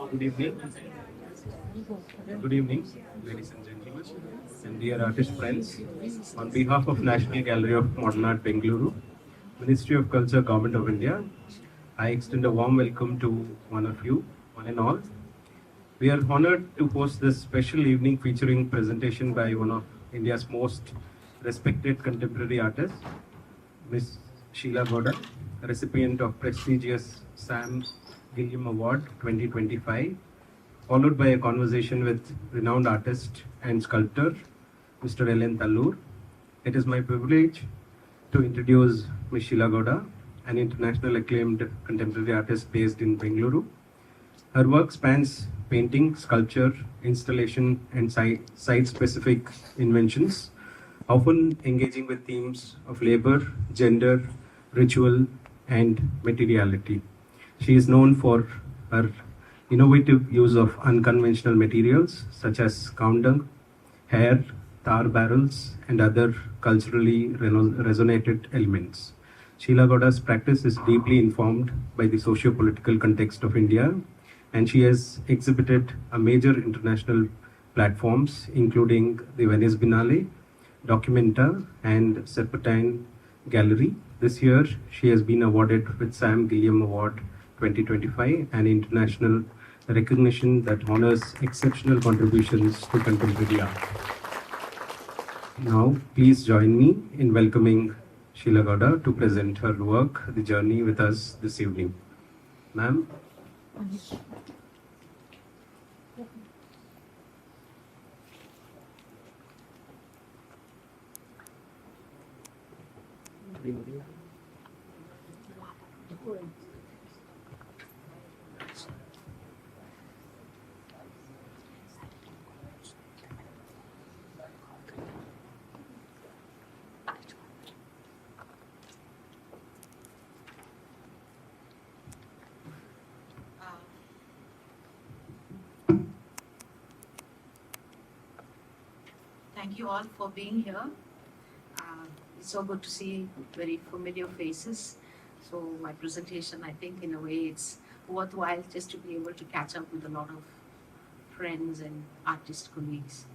Good evening. Good evening, ladies and gentlemen, and dear artist friends. On behalf of National Gallery of Modern Art, Bengaluru, Ministry of Culture, Government of India, I extend a warm welcome to one of you, one and all. We are honored to host this special evening featuring presentation by one of India's most respected contemporary artists, Miss Sheela Gowda, recipient of prestigious Sam Gilliam Award 2025, followed by a conversation with renowned artist and sculptor, Mr. Tallur. It is my privilege to introduce Ms. Sheela Gowda, an international acclaimed contemporary artist based in Bengaluru. Her work spans painting, sculpture, installation, and site-specific inventions, often engaging with themes of labor, gender, ritual, and materiality. She is known for her innovative use of unconventional materials such as cow dung, hair, tar barrels, and other culturally resonated elements. Sheela Gowda's practice is deeply informed by the socio-political context of India, and she has exhibited a major international platforms, including the Venice Biennale, Documenta, and Serpentine Gallery. This year, she has been awarded with Sam Gilliam Award 2025, an international recognition that honors exceptional contributions to contemporary art. Now, please join me in welcoming Sheela Gowda to present her work, The Journey, with us this evening. Ma'am. Thank you all for being here. It's so good to see very familiar faces. So my presentation, I think in a way it's worthwhile just to be able to catch up with a lot of friends and artist colleagues.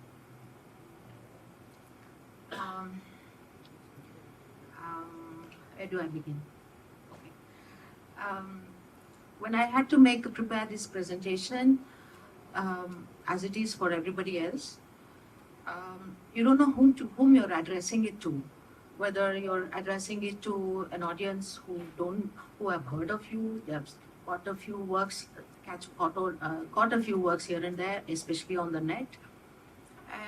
Where do I begin? Okay. When I had to prepare this presentation, as it is for everybody else, you don't know whom you're addressing it to. Whether you're addressing it to an audience who have heard of you, they have caught a few works, caught a few works here and there, especially on the net,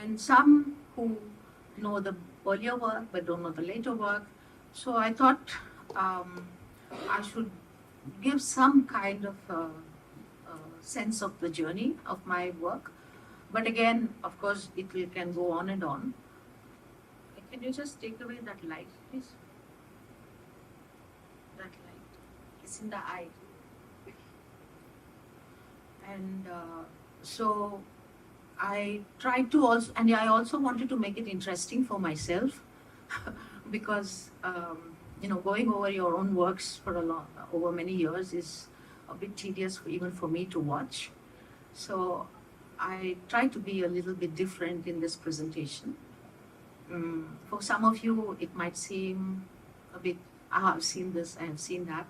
and some who know the earlier work but don't know the later work. So I thought I should give some kind of sense of the journey of my work. But again, of course, can go on and on. Can you just take away that light, please? That light. It's in the eye. And so I tried to also, and I also wanted to make it interesting for myself because, going over your own works for over many years is a bit tedious even for me to watch. So I try to be a little bit different in this presentation. For some of you, it might seem a bit, I have seen this, I have seen that,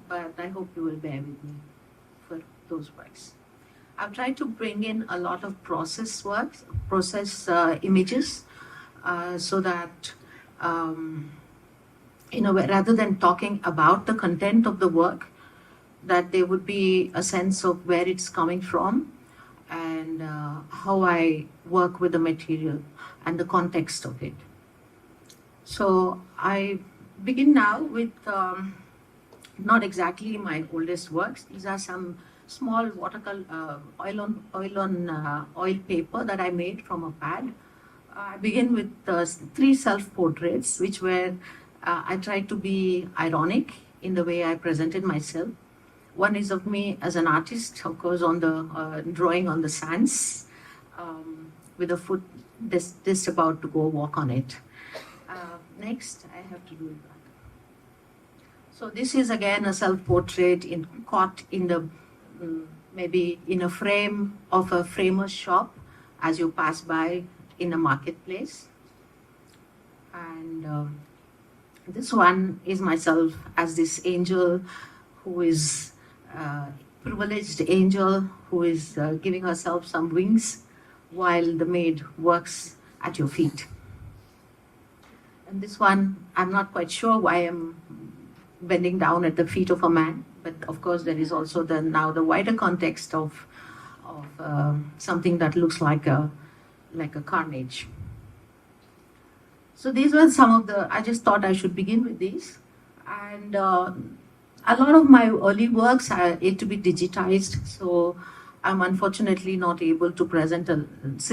but I hope you will bear with me for those works. I've tried to bring in a lot of process images, so that, rather than talking about the content of the work, that there would be a sense of where it's coming from, and how I work with the material and the context of it. So I begin now with not exactly my oldest works. These are some small watercolor oil paper that I made from a pad. I begin with 3 self-portraits, which were I tried to be ironic in the way I presented myself. One is of me as an artist, of course, on the drawing on the sands, with a foot just about to go walk on it. Next, I have to do that. So this is again a self-portrait caught in the maybe in a frame of a framer's shop as you pass by in a marketplace. And this one is myself as this angel who is privileged angel who is giving herself some wings while the maid works at your feet. And this one, I'm not quite sure why I'm bending down at the feet of a man, but of course there is also now the wider context of something that looks like a carnage. So these were some of I just thought I should begin with these. And a lot of my early works are yet to be digitized, so I'm unfortunately not able to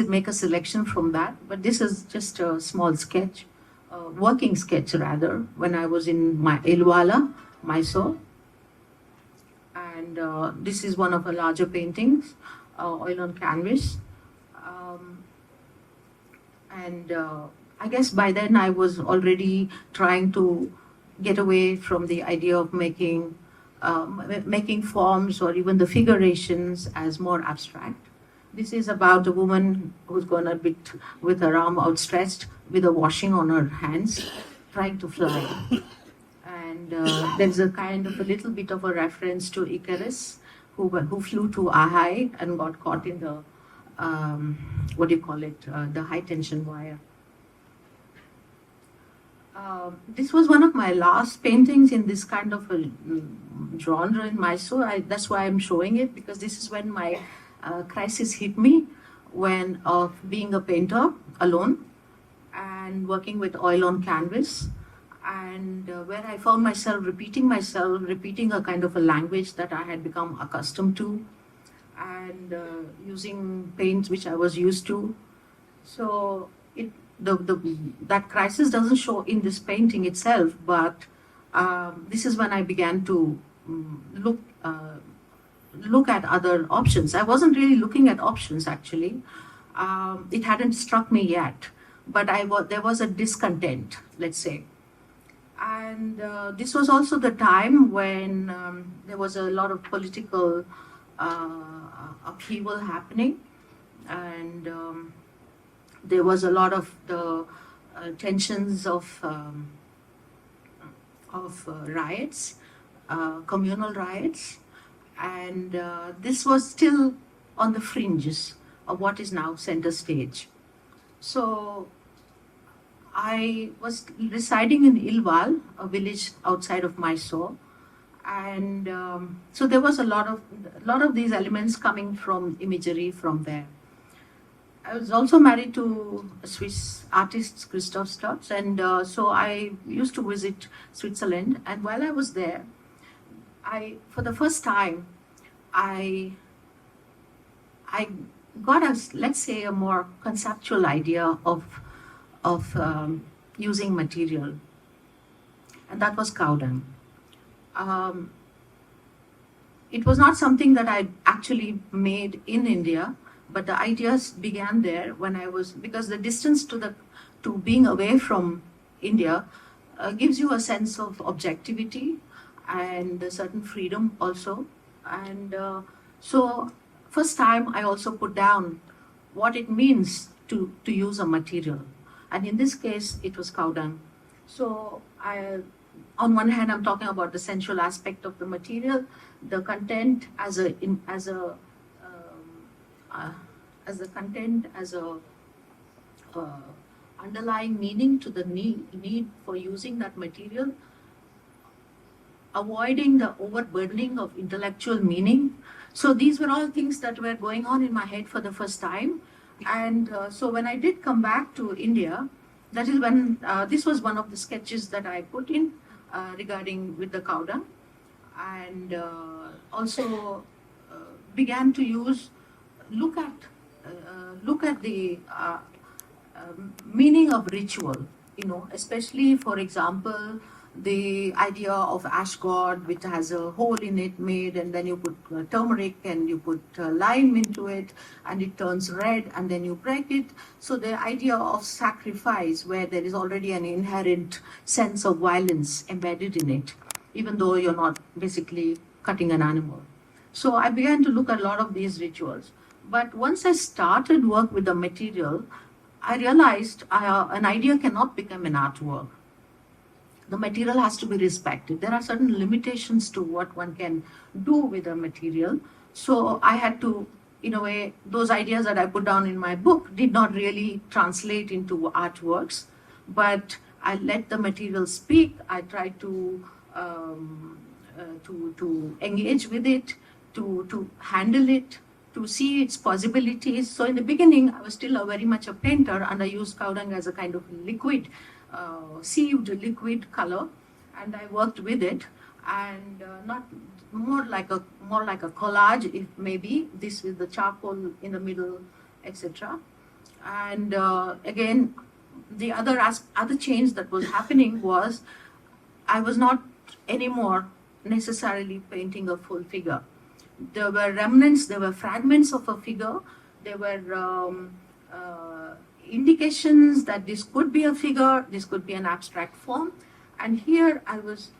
make a selection from that. But this is just a small sketch, a working sketch rather, when I was in Ilwala, Mysore. And this is one of the larger paintings, oil on canvas. I guess by then I was already trying to get away from the idea of making forms or even the figurations as more abstract. This is about a woman who's gone a bit with her arm outstretched with a washing on her hands, trying to fly. And there's a kind of a little bit of a reference to Icarus, who flew to Ahai and got caught in the, the high tension wire. This was one of my last paintings in this kind of a genre in Mysore. That's why I'm showing it, because this is when my crisis hit me, when of being a painter alone and working with oil on canvas, and where I found myself repeating a kind of a language that I had become accustomed to, and using paints which I was used to. So that crisis doesn't show in this painting itself, but this is when I began to look at other options. I wasn't really looking at options actually. It hadn't struck me yet, but there was a discontent, let's say. And this was also the time when there was a lot of political upheaval happening, and there was a lot of the tensions of riots, communal riots, and this was still on the fringes of what is now center stage. So I was residing in Ilwal, a village outside of Mysore, and so there was a lot of these elements coming from imagery from there. I was also married to a Swiss artist, Christoph Stotz, and so I used to visit Switzerland. And while I was there, for the first time, I got let's say, a more conceptual idea of using material, and that was Gowda. It was not something that I actually made in India, but the ideas began there when because the distance to being away from India gives you a sense of objectivity and a certain freedom also. And so first time I also put down what it means to use a material. And in this case, it was Gowda. So on one hand, I'm talking about the sensual aspect of the material, the content as a underlying meaning to the need for using that material, avoiding the overburdening of intellectual meaning. So these were all things that were going on in my head for the first time. And so when I did come back to India, that is when this was one of the sketches that I put in regarding with the Gowda, and also began to look at the meaning of ritual, especially, for example, the idea of ash god, which has a hole in it made, and then you put turmeric and you put lime into it, and it turns red, and then you break it. So the idea of sacrifice, where there is already an inherent sense of violence embedded in it, even though you're not basically cutting an animal. So I began to look at a lot of these rituals. But once I started work with the material, I realized an idea cannot become an artwork. The material has to be respected. There are certain limitations to what one can do with a material. So I had to, in a way, those ideas that I put down in my book did not really translate into artworks, but I let the material speak. I tried to engage with it, to handle it, to see its possibilities. So in the beginning, I was still very much a painter, and I used cow dung as a kind of liquid, sieved liquid color, and I worked with it, and not more like a collage, if maybe this with the charcoal in the middle, etc. And again, the other change that was happening was I was not anymore necessarily painting a full figure. There were remnants, there were fragments of a figure, there were indications that this could be a figure, this could be an abstract form. And here I was,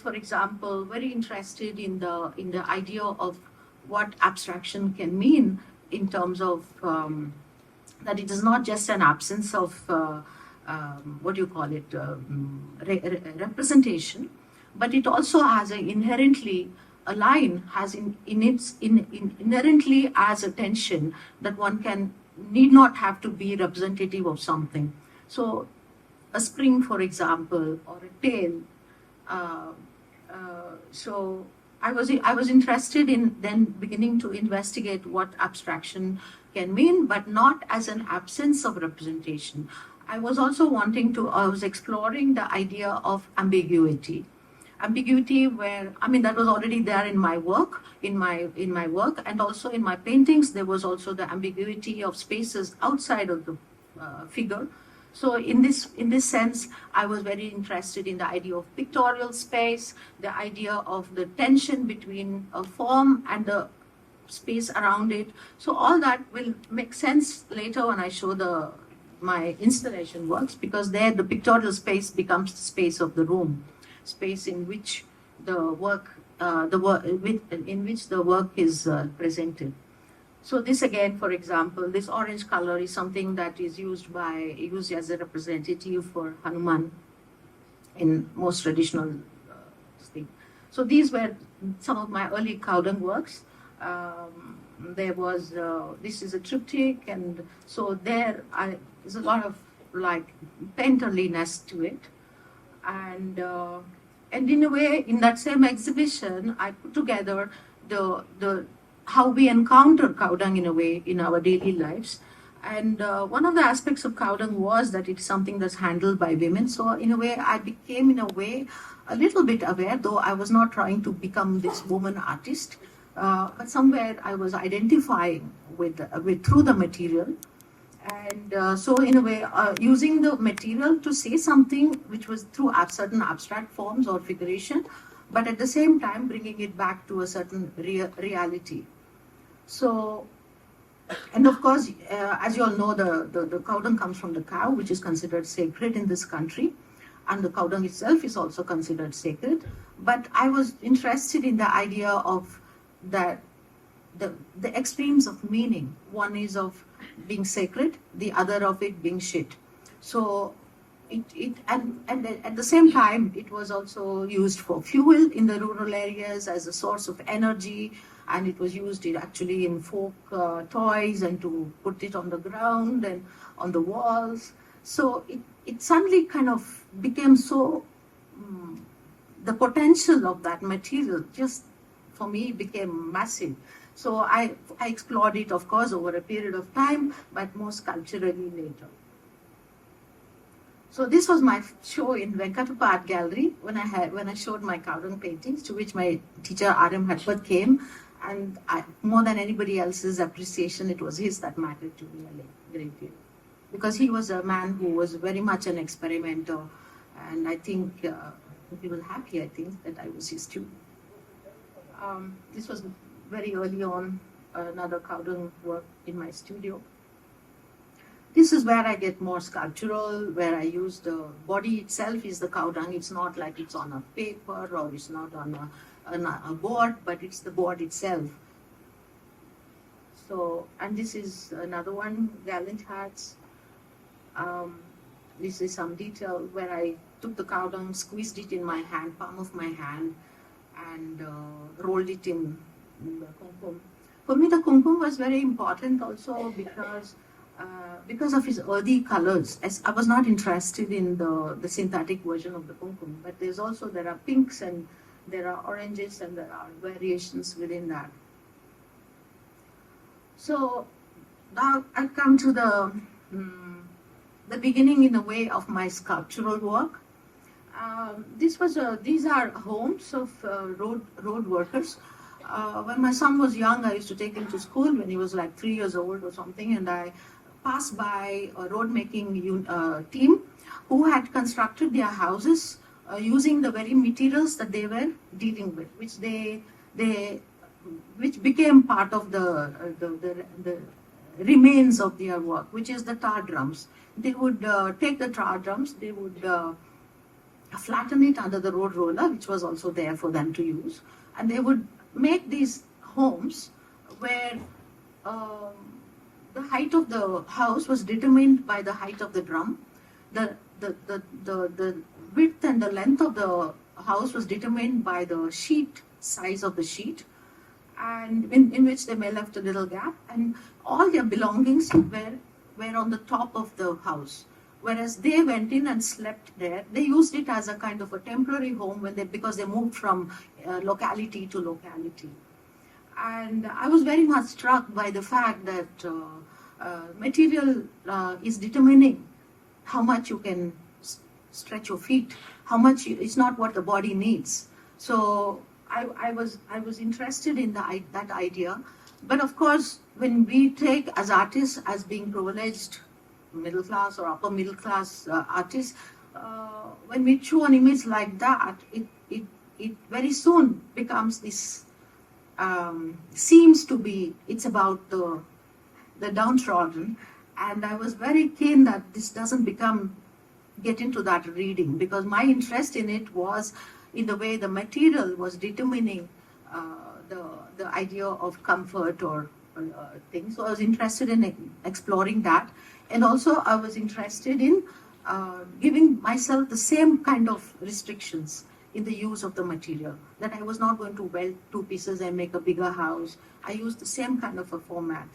for example, very interested in the idea of what abstraction can mean in terms of that it is not just an absence of what do you call it, representation, but it also has inherently a line has inherently as a tension that one need not have to be representative of something. So a spring, for example, or a tail. So I was interested in then beginning to investigate what abstraction can mean, but not as an absence of representation. I was also I was exploring the idea of ambiguity. Ambiguity where, I mean, that was already there in my work, and also in my paintings. There was also the ambiguity of spaces outside of the figure. So in this sense, I was very interested in the idea of pictorial space, the idea of the tension between a form and the space around it. So all that will make sense later when I show my installation works, because there the pictorial space becomes the space of the room, space in which the work is presented. So this again, for example, this orange color is something that is used as a representative for Hanuman in most traditional thing. So these were some of my early cow dung works. There was this is a triptych, and so there's a lot of like painterliness to it, and in a way, in that same exhibition, I put together the how we encounter cow dung in a way in our daily lives. And one of the aspects of cow dung was that it's something that's handled by women. So in a way, I became in a way a little bit aware, though I was not trying to become this woman artist, but somewhere I was identifying with through the material. And so in a way, using the material to say something which was through certain abstract forms or figuration, but at the same time bringing it back to a certain reality. So, and of course, as you all know, the cow dung comes from the cow, which is considered sacred in this country, and the cow dung itself is also considered sacred. But I was interested in the idea of the extremes of meaning. One is of being sacred, the other of it being shit. So and at the same time, it was also used for fuel in the rural areas as a source of energy, and it was used actually in folk toys and to put it on the ground and on the walls. So it suddenly kind of became so, the potential of that material just for me became massive. So I explored it, of course, over a period of time, but more sculpturally later. So this was my show in Venkatappa Art Gallery when I showed my cow dung paintings, to which my teacher R.M. Hatpat came, and more than anybody else's appreciation, it was his that mattered to me a great deal, because he was a man who was very much an experimenter, and I think he was happy, I think, that I was his student. This was very early on, another cow dung work in my studio. This is where I get more sculptural, where I use the body itself is the cow dung. It's not like it's on a paper or it's not on a a board, but it's the board itself. So, and this is another one, gallant hats. This is some detail where I took the cow dung, squeezed it in my hand, palm of my hand, and rolled it in the kumkum. For me, the kumkum was very important also because of his earthy colors. As I was not interested in the synthetic version of the kumkum, but there are pinks and there are oranges and there are variations within that. So now I come to the beginning in a way of my sculptural work. These are homes of road workers. When my son was young, I used to take him to school when he was like 3 years old or something, and I passed by a road making team who had constructed their houses using the very materials that they were dealing with, which became part of the remains of their work, which is the tar drums. They would take the tar drums, they would flatten it under the road roller, which was also there for them to use, and they would make these homes where the height of the house was determined by the height of the drum. The width and the length of the house was determined by the sheet, size of the sheet, and in which they may left a little gap, and all their belongings were on the top of the house. Whereas they went in and slept there. They used it as a kind of a temporary home because they moved from locality to locality. And I was very much struck by the fact that material is determining how much you can stretch your feet, it's not what the body needs. So I was interested in that idea. But of course, when we take as artists as being privileged middle class or upper middle class artists, when we show an image like that, it very soon becomes this, seems to be, it's about the downtrodden. And I was very keen that this doesn't get into that reading, because my interest in it was in the way the material was determining the idea of comfort or things. So I was interested in exploring that. And also I was interested in giving myself the same kind of restrictions in the use of the material, that I was not going to weld two pieces and make a bigger house. I used the same kind of a format.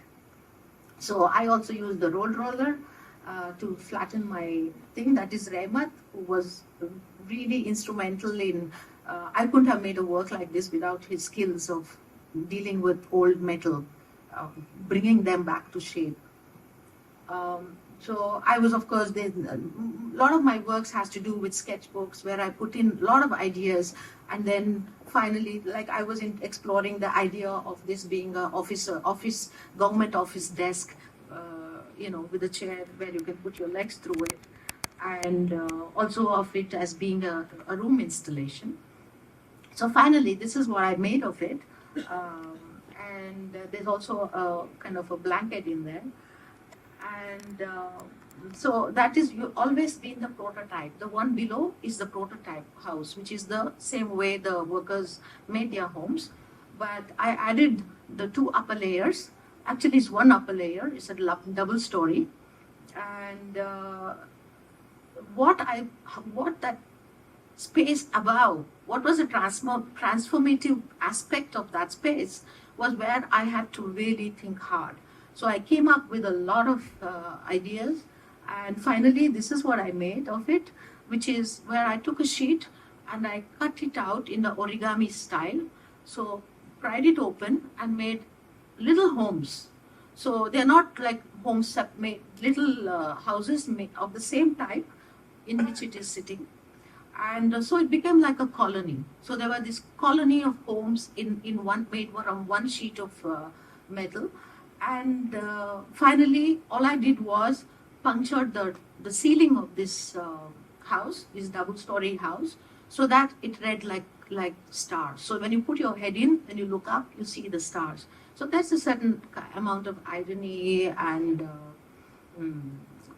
So I also used the road roller to flatten my thing. That is Rehmat, who was really instrumental in, I couldn't have made a work like this without his skills of dealing with old metal, bringing them back to shape. So I was, of course, a lot of my works has to do with sketchbooks where I put in a lot of ideas, and then finally, like I was exploring the idea of this being a government office desk, with a chair where you can put your legs through it, and also of it as being a room installation. So finally, this is what I made of it, and there's also a kind of a blanket in there. And so that is always been the prototype. The one below is the prototype house, which is the same way the workers made their homes. But I added the two upper layers. Actually, it's one upper layer. It's a double story. And what that space above, what was the transformative aspect of that space was where I had to really think hard. So I came up with a lot of ideas, and finally this is what I made of it, which is where I took a sheet and I cut it out in the origami style. So pried it open and made little homes. So they're not like homes, made little houses made of the same type in which it is sitting. And so it became like a colony. So there were this colony of homes in one, made from one sheet of metal. And finally, all I did was punctured the ceiling of this house, this double-story house, so that it read like stars. So when you put your head in and you look up, you see the stars. So that's a certain amount of irony and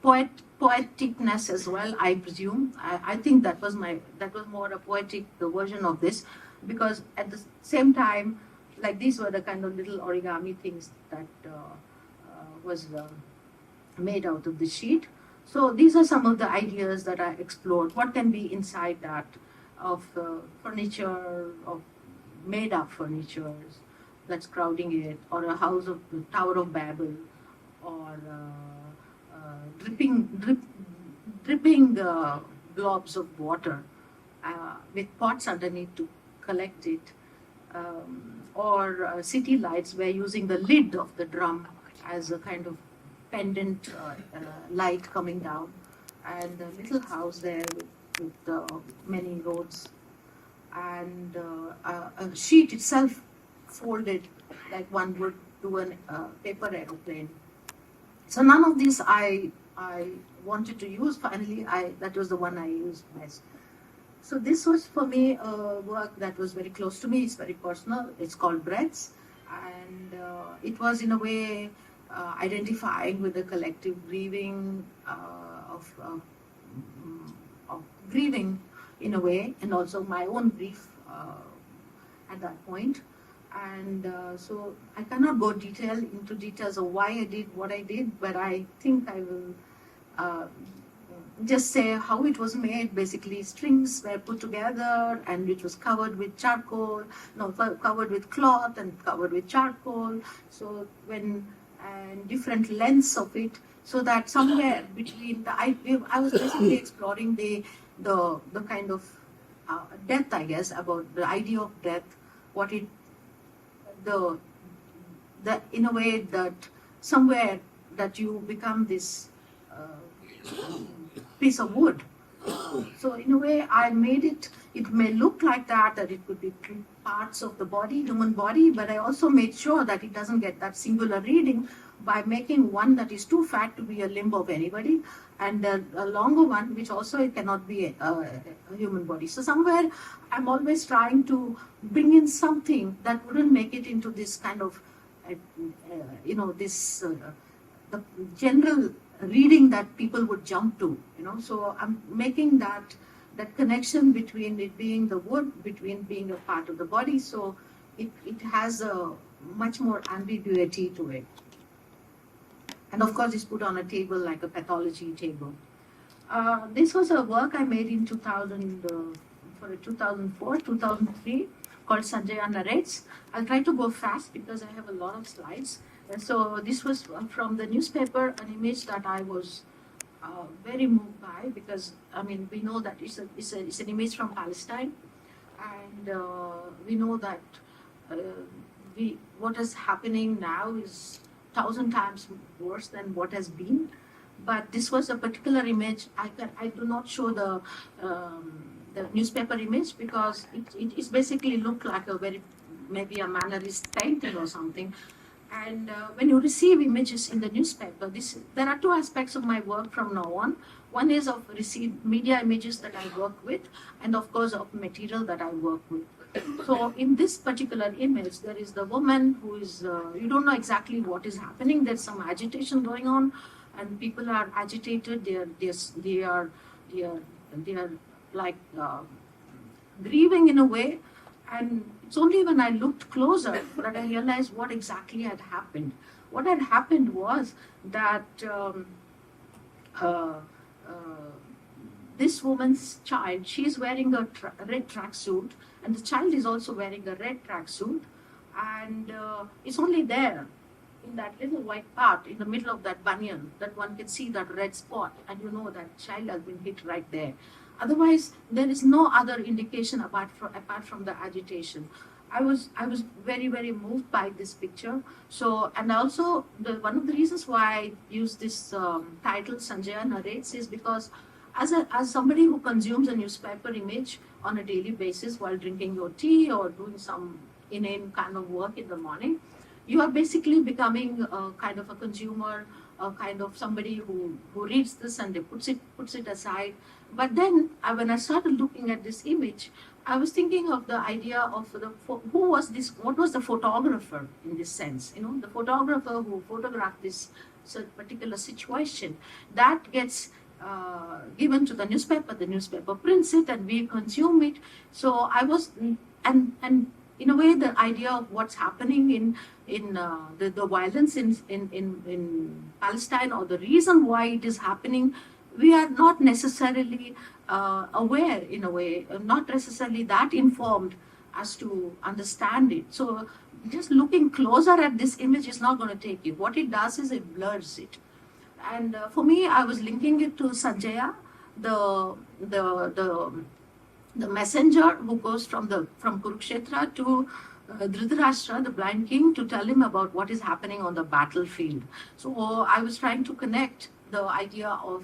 poeticness as well, I presume. I think that was more a poetic version of this. because at the same time, like these were the kind of little origami things that was made out of the sheet. So these are some of the ideas that I explored. What can be inside that of furniture, of made up furniture that's crowding it, or a house of the Tower of Babel, or dripping globs of water with pots underneath to collect it, or city lights where using the lid of the drum as a kind of pendant light coming down, and a little house there with many roads, and a sheet itself folded like one would do a paper aeroplane. So none of these I wanted to use. Finally, that was the one I used best. So this was for me a work that was very close to me. It's very personal. It's called Breaths, and it was in a way identifying with the collective grieving of grieving in a way, and also my own grief at that point. And so I cannot go into details of why I did what I did, but I think I will just say how it was made. Basically, strings were put together, and it was covered with charcoal, covered with cloth and covered with charcoal. So and different lengths of it, so that somewhere between I was basically exploring the kind of death, I guess, about the idea of death, what it the in a way that somewhere that you become this piece of wood. So in a way, I made it. It may look like that it could be parts of the body, human body, but I also made sure that it doesn't get that singular reading by making one that is too fat to be a limb of anybody, and a longer one which also it cannot be a human body. So somewhere I'm always trying to bring in something that wouldn't make it into this kind of this the general reading that people would jump to, so I'm making that connection between it being the wood, between being a part of the body, so it has a much more ambiguity to it. And of course, it's put on a table like a pathology table. This was a work I made in 2004, 2003, called Sanjaya Narrates. I'll try to go fast because I have a lot of slides. And so this was from the newspaper, an image that I was very moved by, because we know that it's an image from Palestine, and we know that what is happening now is 1,000 times worse than what has been. But this was a particular image. I do not show the newspaper image because it basically looked like maybe a mannerist painting or something. And when you receive images in the newspaper, there are two aspects of my work from now on. One is of received media images that I work with, and of course of material that I work with. So in this particular image, there is the woman who is, you don't know exactly what is happening. There's some agitation going on, and people are agitated. They are like grieving in a way. And it's only when I looked closer that I realized what exactly had happened. What had happened was that this woman's child, she's wearing a red tracksuit, and the child is also wearing a red tracksuit, and it's only there in that little white part in the middle of that banyan that one can see that red spot, and you know that child has been hit right there. Otherwise, there is no other indication apart from the agitation. I was very, very moved by this picture. So, and also one of the reasons why I use this title Sanjaya Narrates is because as somebody who consumes a newspaper image on a daily basis while drinking your tea or doing some inane kind of work in the morning, you are basically becoming a kind of a consumer, a kind of somebody who reads this and they puts it aside. But then when I started looking at this image, I was thinking of the idea of who was this? What was the photographer in this sense? The photographer who photographed this particular situation that gets given to the newspaper. The newspaper prints it, and we consume it. So I was and in a way, the idea of what's happening in the violence in Palestine, or the reason why it is happening, we are not necessarily aware, in a way, not necessarily that informed as to understand it. So just looking closer at this image is not going to take you. What it does is it blurs it. And for me, I was linking it to Sanjaya, the the the the messenger who goes from Kurukshetra to Dhritarashtra, the blind king, to tell him about what is happening on the battlefield. So I was trying to connect the idea of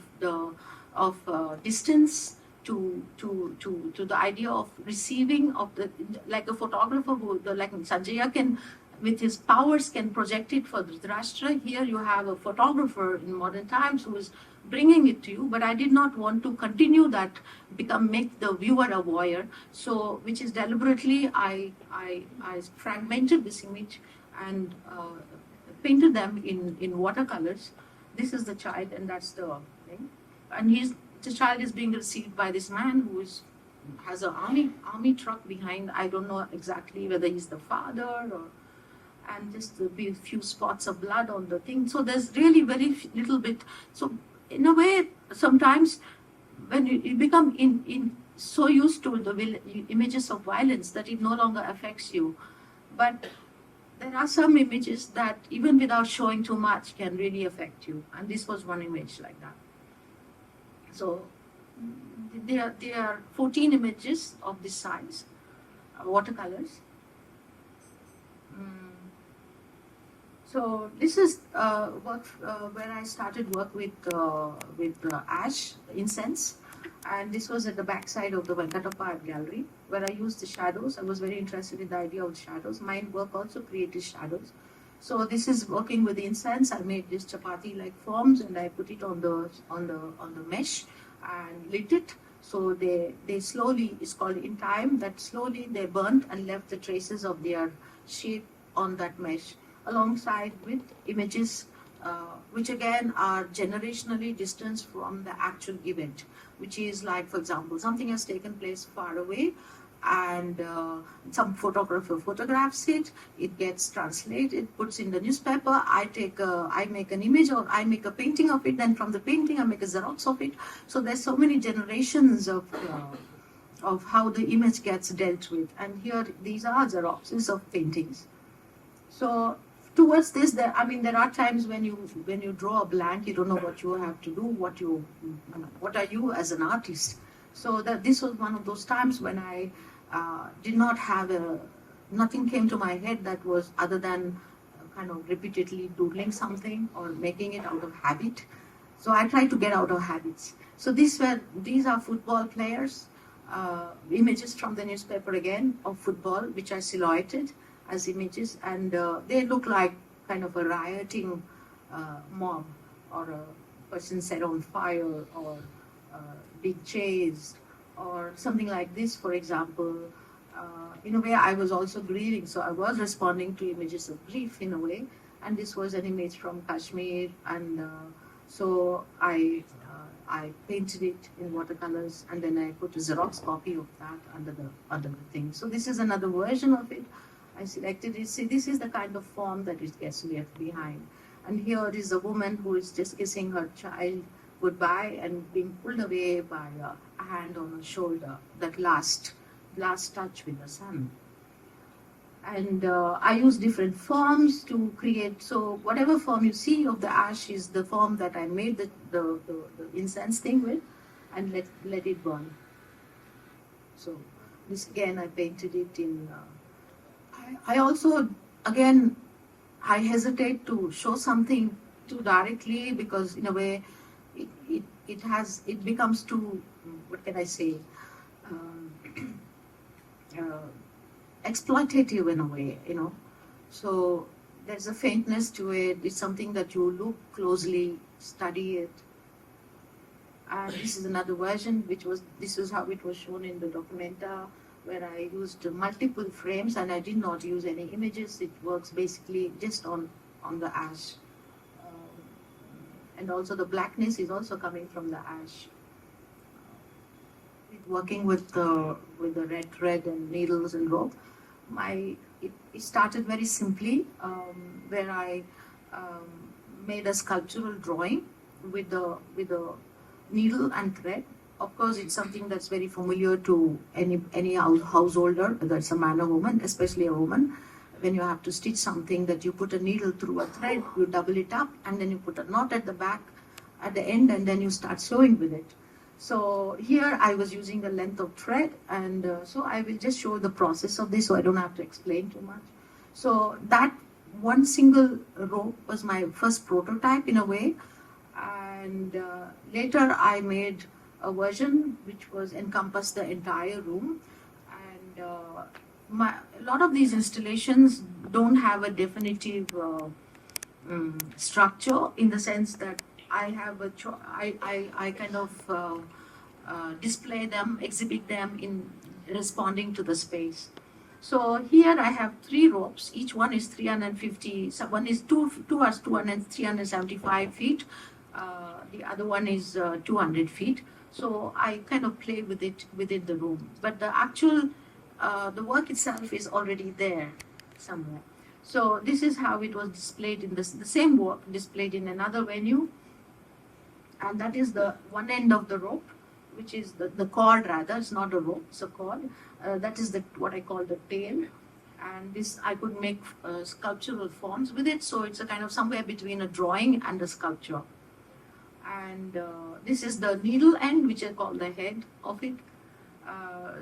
distance to the idea of receiving of the, like a photographer who like Sanjaya can, with his powers, can project it for Dhritarashtra. Here you have a photographer in modern times who is bringing it to you, but I did not want to continue that, make the viewer a voyeur. So, which is deliberately, I fragmented this image and painted them in watercolors. This is the child, and that's the thing. And the child is being received by this man who has an army truck behind. I don't know exactly whether he's the father or. And just a few spots of blood on the thing. So there's really very little bit. So in a way, sometimes when you become so used to the images of violence that it no longer affects you. But there are some images that, even without showing too much, can really affect you. And this was one image like that. So there are 14 images of this size, watercolors. So this is where I started work with ash, incense, and this was at the backside of the Venkatappa Art Gallery, where I used the shadows. I was very interested in the idea of shadows. My work also created shadows. So this is working with incense. I made this chapati-like forms, and I put it on the mesh and lit it. So they slowly, it's called in time, that slowly they burnt and left the traces of their shape on that mesh, alongside with images which again are generationally distanced from the actual event, which is like, for example, something has taken place far away, and some photographer photographs it, it gets translated, puts in the newspaper, I make an image, or I make a painting of it, then from the painting I make a Xerox of it. So there's so many generations of how the image gets dealt with, and here these are Xeroxes of paintings. So towards this, there are times when you draw a blank, you don't know what you have to do, what are you as an artist. So this was one of those times when I did not have nothing came to my head that was other than kind of repeatedly doodling something or making it out of habit. So I tried to get out of habits. So these are football players, images from the newspaper again of football, which I silhouetted as images, and they look like kind of a rioting mob, or a person set on fire, or being chased, or something like this, for example. In a way, I was also grieving, so I was responding to images of grief in a way, and this was an image from Kashmir, and so I painted it in watercolors, and then I put a Xerox copy of that under the thing. So this is another version of it. I selected it. See, this is the kind of form that it gets left behind. And here is a woman who is just kissing her child goodbye and being pulled away by a hand on her shoulder, that last touch with the sun. And I use different forms to create. So whatever form you see of the ash is the form that I made the incense thing with, and let it burn. So this again, I painted it in. I also, again, I hesitate to show something too directly, because in a way it becomes too, what can I say, exploitative in a way, So there's a faintness to it. It's something that you look closely, study it. And this is another version, this is how it was shown in the documenta, where I used multiple frames and I did not use any images. It works basically just on the ash. And also the blackness is also coming from the ash. working with the red thread and needles and rope. It started very simply, where I made a sculptural drawing with the needle and thread. Of course, it's something that's very familiar to any householder, whether it's a man or woman, especially a woman. When you have to stitch something, that you put a needle through a thread, you double it up, and then you put a knot at the back, at the end, and then you start sewing with it. So here I was using a length of thread, and so I will just show the process of this, so I don't have to explain too much. So that one single rope was my first prototype in a way, and later I made a version which was encompassed the entire room, and a lot of these installations don't have a definitive structure, in the sense that I have I kind of display them, exhibit them in responding to the space. So here I have 3 ropes. Each one is 350. So one is two are 375 feet. The other one is 200 feet. So I kind of play with it within the room. But the actual the work itself is already there somewhere. So this is how it was displayed in the same work displayed in another venue. And that is the one end of the rope, which is the cord rather. It's not a rope, it's a cord. That is what I call the tail. And this I could make sculptural forms with it. So it's a kind of somewhere between a drawing and a sculpture. And this is the needle end, which I call the head of it.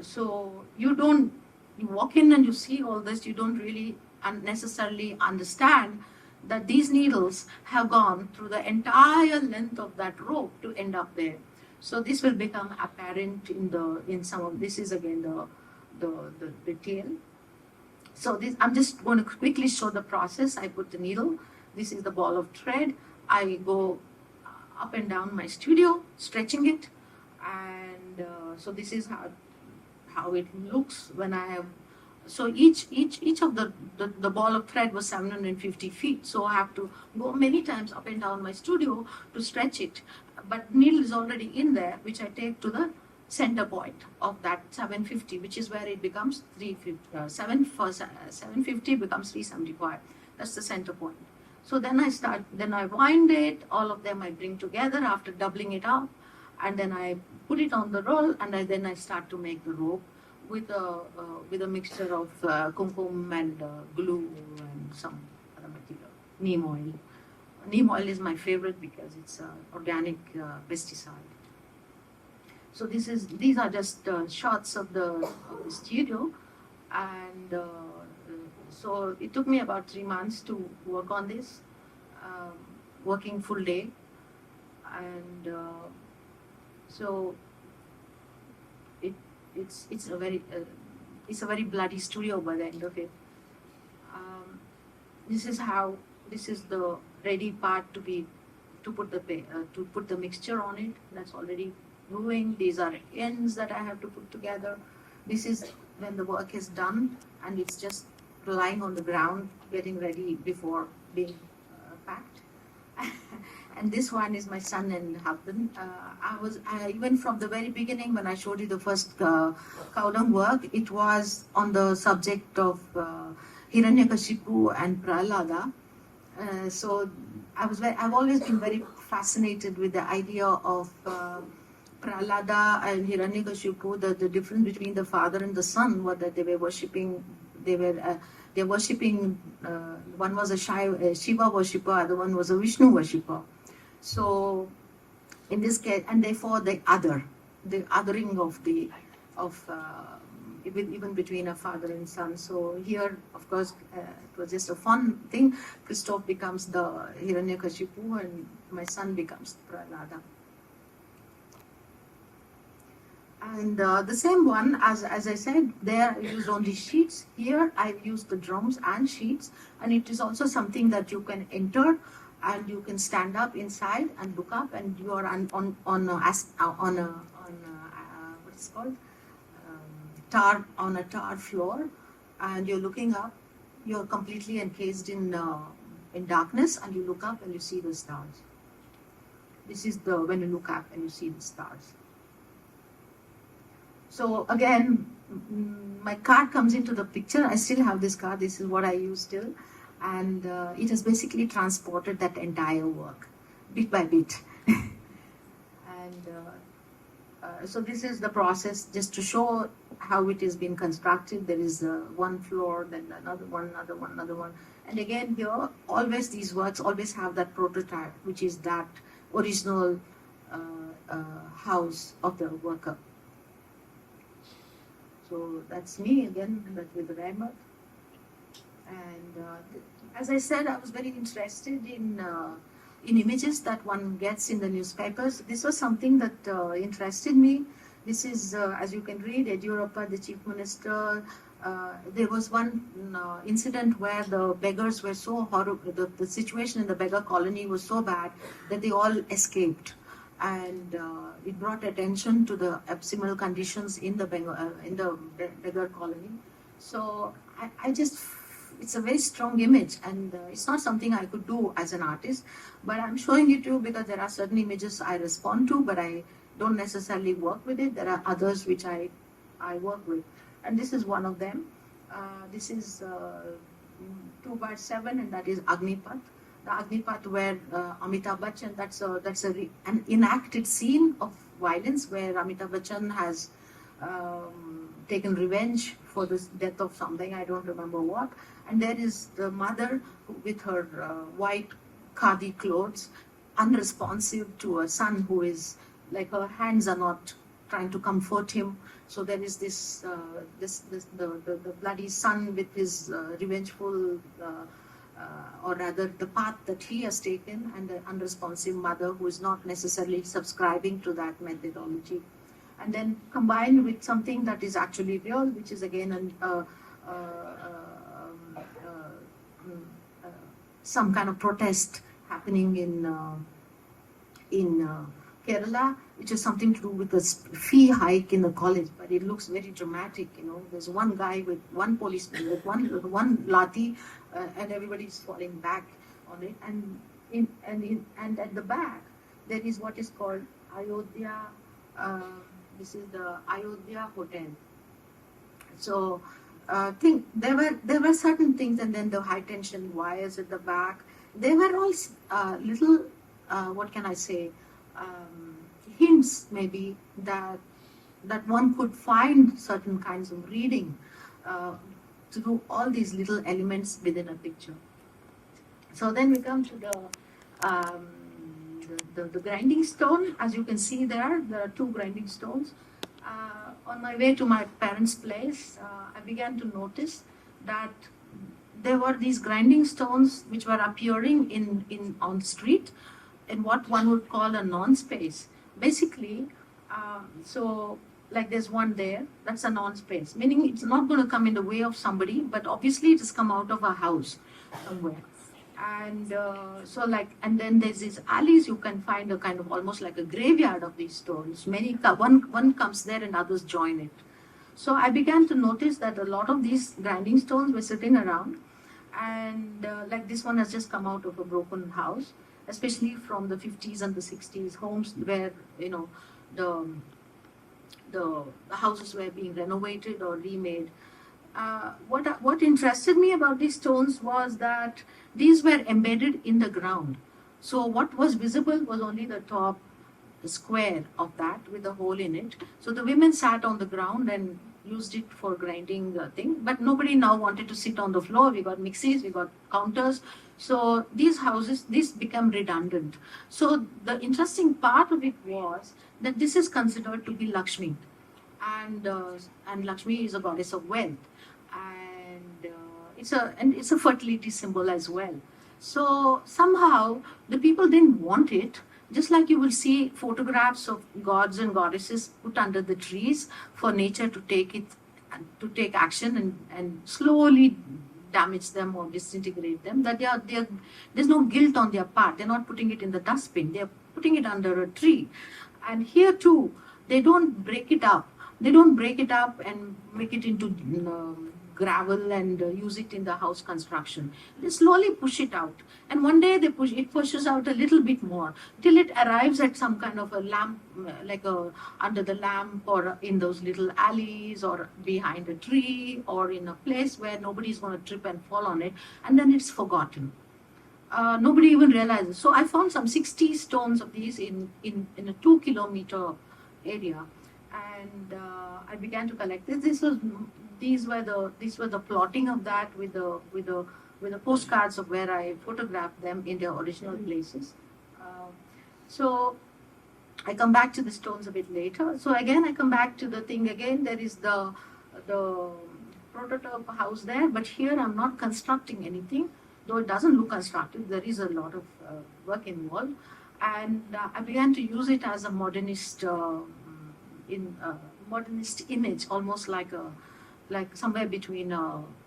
So you walk in and you see all this, you don't really necessarily understand that these needles have gone through the entire length of that rope to end up there. So this will become apparent in some of this. Is again the tail. So this, I'm just going to quickly show the process. I put the needle. This is the ball of thread. I go up and down my studio, stretching it, and so this is how it looks when I have. So each of the ball of thread was 750 feet. So I have to go many times up and down my studio to stretch it. But needle is already in there, which I take to the center point of that 750, which is where it becomes 750 becomes 375. That's the center point. So then I wind it, all of them I bring together after doubling it up, and then I put it on the roll, and then I start to make the rope with a mixture of kumkum and glue and some other material. Neem oil. Neem oil is my favorite because it's organic pesticide. So these are just shots of the studio, and so it took me about 3 months to work on this, working full day, and so it's a very bloody studio by the end of it. This is the ready part to put the mixture on it. That's already moving. These are ends that I have to put together. This is when the work is done and it's just lying on the ground, getting ready before being packed. And this one is my son and husband. Even from the very beginning, when I showed you the first Gowda work, it was on the subject of Hiranyakashipu and Prahlada. So I've always been very fascinated with the idea of Prahlada and Hiranyakashipu, the difference between the father and the son, was that they were worshipping. They're worshipping. One was a Shiva worshipper, other one was a Vishnu worshipper. So in this case, and therefore the othering of even between a father and son. So here, of course, it was just a fun thing. Christoph becomes the Hiranyakashipu, and my son becomes Prahlada. And the same one, as I said, there I used only sheets. Here I've used the drums and sheets, and it is also something that you can enter, and you can stand up inside and look up, and you are on what is called a tar floor, and you're looking up. You're completely encased in darkness, and you look up and you see the stars. This is when you look up and you see the stars. So again, my card comes into the picture. I still have this card. This is what I use still. And it has basically transported that entire work, bit by bit. And so this is the process, just to show how it has been constructed. There is one floor, then another one, another one, another one. And again here, always these works always have that prototype, which is that original house of the worker. So that's me again, that's with Rahmat. And as I said, I was very interested in images that one gets in the newspapers. This was something that interested me. This is, as you can read, Yediyurappa, the chief minister. There was one incident where the beggars were so horrible, the situation in the beggar colony was so bad that they all escaped. And it brought attention to the abysmal conditions in the beggar colony. So it's a very strong image, and it's not something I could do as an artist, but I'm showing it to you because there are certain images I respond to, but I don't necessarily work with it. There are others which I work with, and this is one of them. This is 2x7, and that is Agnipath. The Agnipath where Amitabh Bachchan, that's an enacted scene of violence where Amitabh Bachchan has taken revenge for the death of something, I don't remember what. And there is the mother with her white khadi clothes, unresponsive to a son who is like, her hands are not trying to comfort him. So there is this the bloody son with his revengeful or rather the path that he has taken, and the unresponsive mother who is not necessarily subscribing to that methodology. And then combined with something that is actually real, which is again some kind of protest happening in Kerala, which is something to do with the fee hike in the college, but it looks very dramatic. You know, there's one guy with one policeman with one lathi, and everybody is falling back on it. And at the back there is what is called Ayodhya. This is the Ayodhya Hotel. So there were certain things, and then the high tension wires at the back. They were all little what can I say, hints maybe that one could find certain kinds of reading through all these little elements within a picture. So then we come to the grinding stone. As you can see there are two grinding stones. On my way to my parents' place, I began to notice that there were these grinding stones which were appearing on street in what one would call a non-space. Basically, so like there's one there, that's a non-space, meaning it's not going to come in the way of somebody, but obviously it has come out of a house somewhere. And so and then there's these alleys. You can find a kind of almost like a graveyard of these stones. One comes there and others join it. So I began to notice that a lot of these grinding stones were sitting around, and like this one has just come out of a broken house, especially from the 50s and the 60s, homes where, you know, the houses were being renovated or remade. What interested me about these stones was that these were embedded in the ground. So what was visible was only the top square of that with a hole in it. So the women sat on the ground and used it for grinding the thing, but nobody now wanted to sit on the floor. We got mixies, we got counters. So these houses, this became redundant. So the interesting part of it was that this is considered to be Lakshmi, and Lakshmi is a goddess of wealth, and it's a fertility symbol as well. So somehow the people didn't want it. Just like you will see photographs of gods and goddesses put under the trees for nature to take action and slowly damage them or disintegrate them, that there's no guilt on their part. They're not putting it in the dustbin. They're putting it under a tree. And here too, they don't break it up. They don't break it up and make it into gravel and use it in the house construction. They slowly push it out, and one day it pushes out a little bit more till it arrives at some kind of a lamp, like a under the lamp or in those little alleys or behind a tree or in a place where nobody's going to trip and fall on it, and then it's forgotten. Nobody even realizes. So I found some 60 stones of these in a 2 kilometer area, and I began to collect this. These were the plotting of that with the postcards of where I photographed them in their original places. So I come back to the stones a bit later. So again, I come back to the thing again. There is the prototype house there, but here I'm not constructing anything, though it doesn't look constructed. There is a lot of work involved, and I began to use it as a modernist modernist image, almost like somewhere between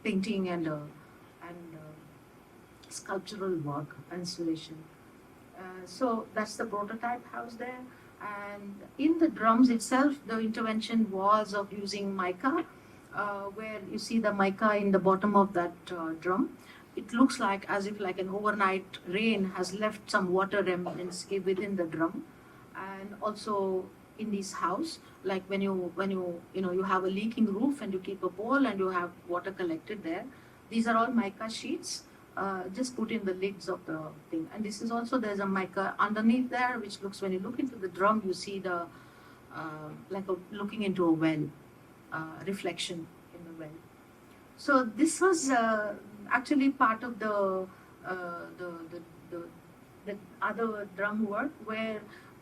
painting and sculptural work, installation. So that's the prototype house there. And in the drums itself, the intervention was of using mica, where you see the mica in the bottom of that drum. It looks like as if like an overnight rain has left some water remnants within the drum. And also in this house, like when you have a leaking roof and you keep a bowl and you have water collected there, these are all mica sheets. Just put in the lids of the thing. And this is also, there's a mica underneath there, which looks, when you look into the drum, you see the, looking into a well, reflection in the well. So this was actually part of the other drum work, where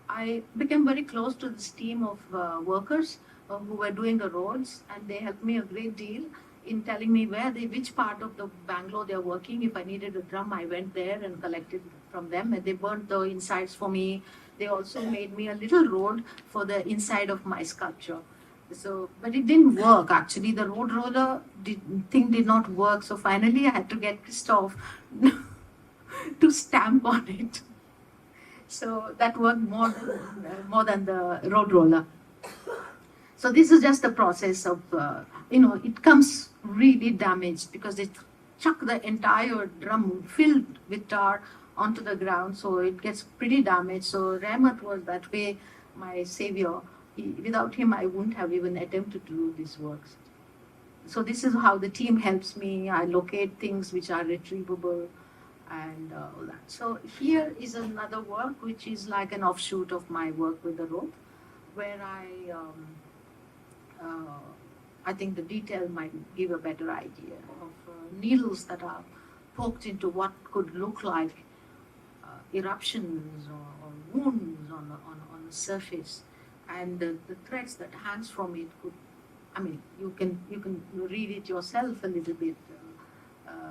I became very close to this team of workers who were doing the roads, and they helped me a great deal in telling me which part of the Bangalore they're working. If I needed a drum, I went there and collected from them, and they burnt the insides for me. They also made me a little road for the inside of my sculpture. So, but it didn't work actually. The road roller thing did not work. So finally I had to get Christoph to stamp on it. So that worked more than the road roller. So this is just the process of, it comes really damaged because they chuck the entire drum filled with tar onto the ground. So it gets pretty damaged. So Rahmat was that way my savior. Without him, I wouldn't have even attempted to do these works. So this is how the team helps me. I locate things which are retrievable and all that. So here is another work which is like an offshoot of my work with the rope, where I think the detail might give a better idea of needles that are poked into what could look like eruptions or wounds on the surface. And the threads that hangs from it could, you can read it yourself a little bit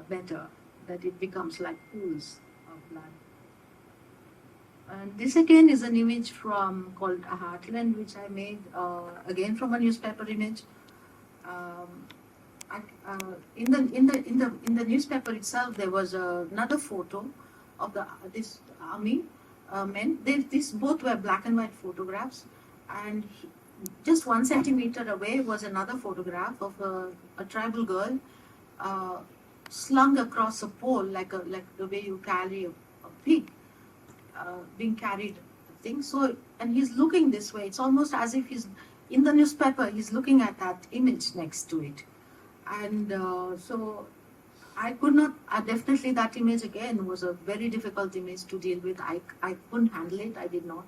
better, that it becomes like pools of blood. And this again is an image called a Heartland, which I made again from a newspaper image. In the newspaper itself, there was another photo of this army men. Both were black and white photographs. And just 1 centimeter away was another photograph of a tribal girl slung across a pole, like the way you carry a pig being carried. Thing. So, and he's looking this way. It's almost as if he's in the newspaper. He's looking at that image next to it, and so I could not. Definitely, that image again was a very difficult image to deal with. I couldn't handle it. I did not.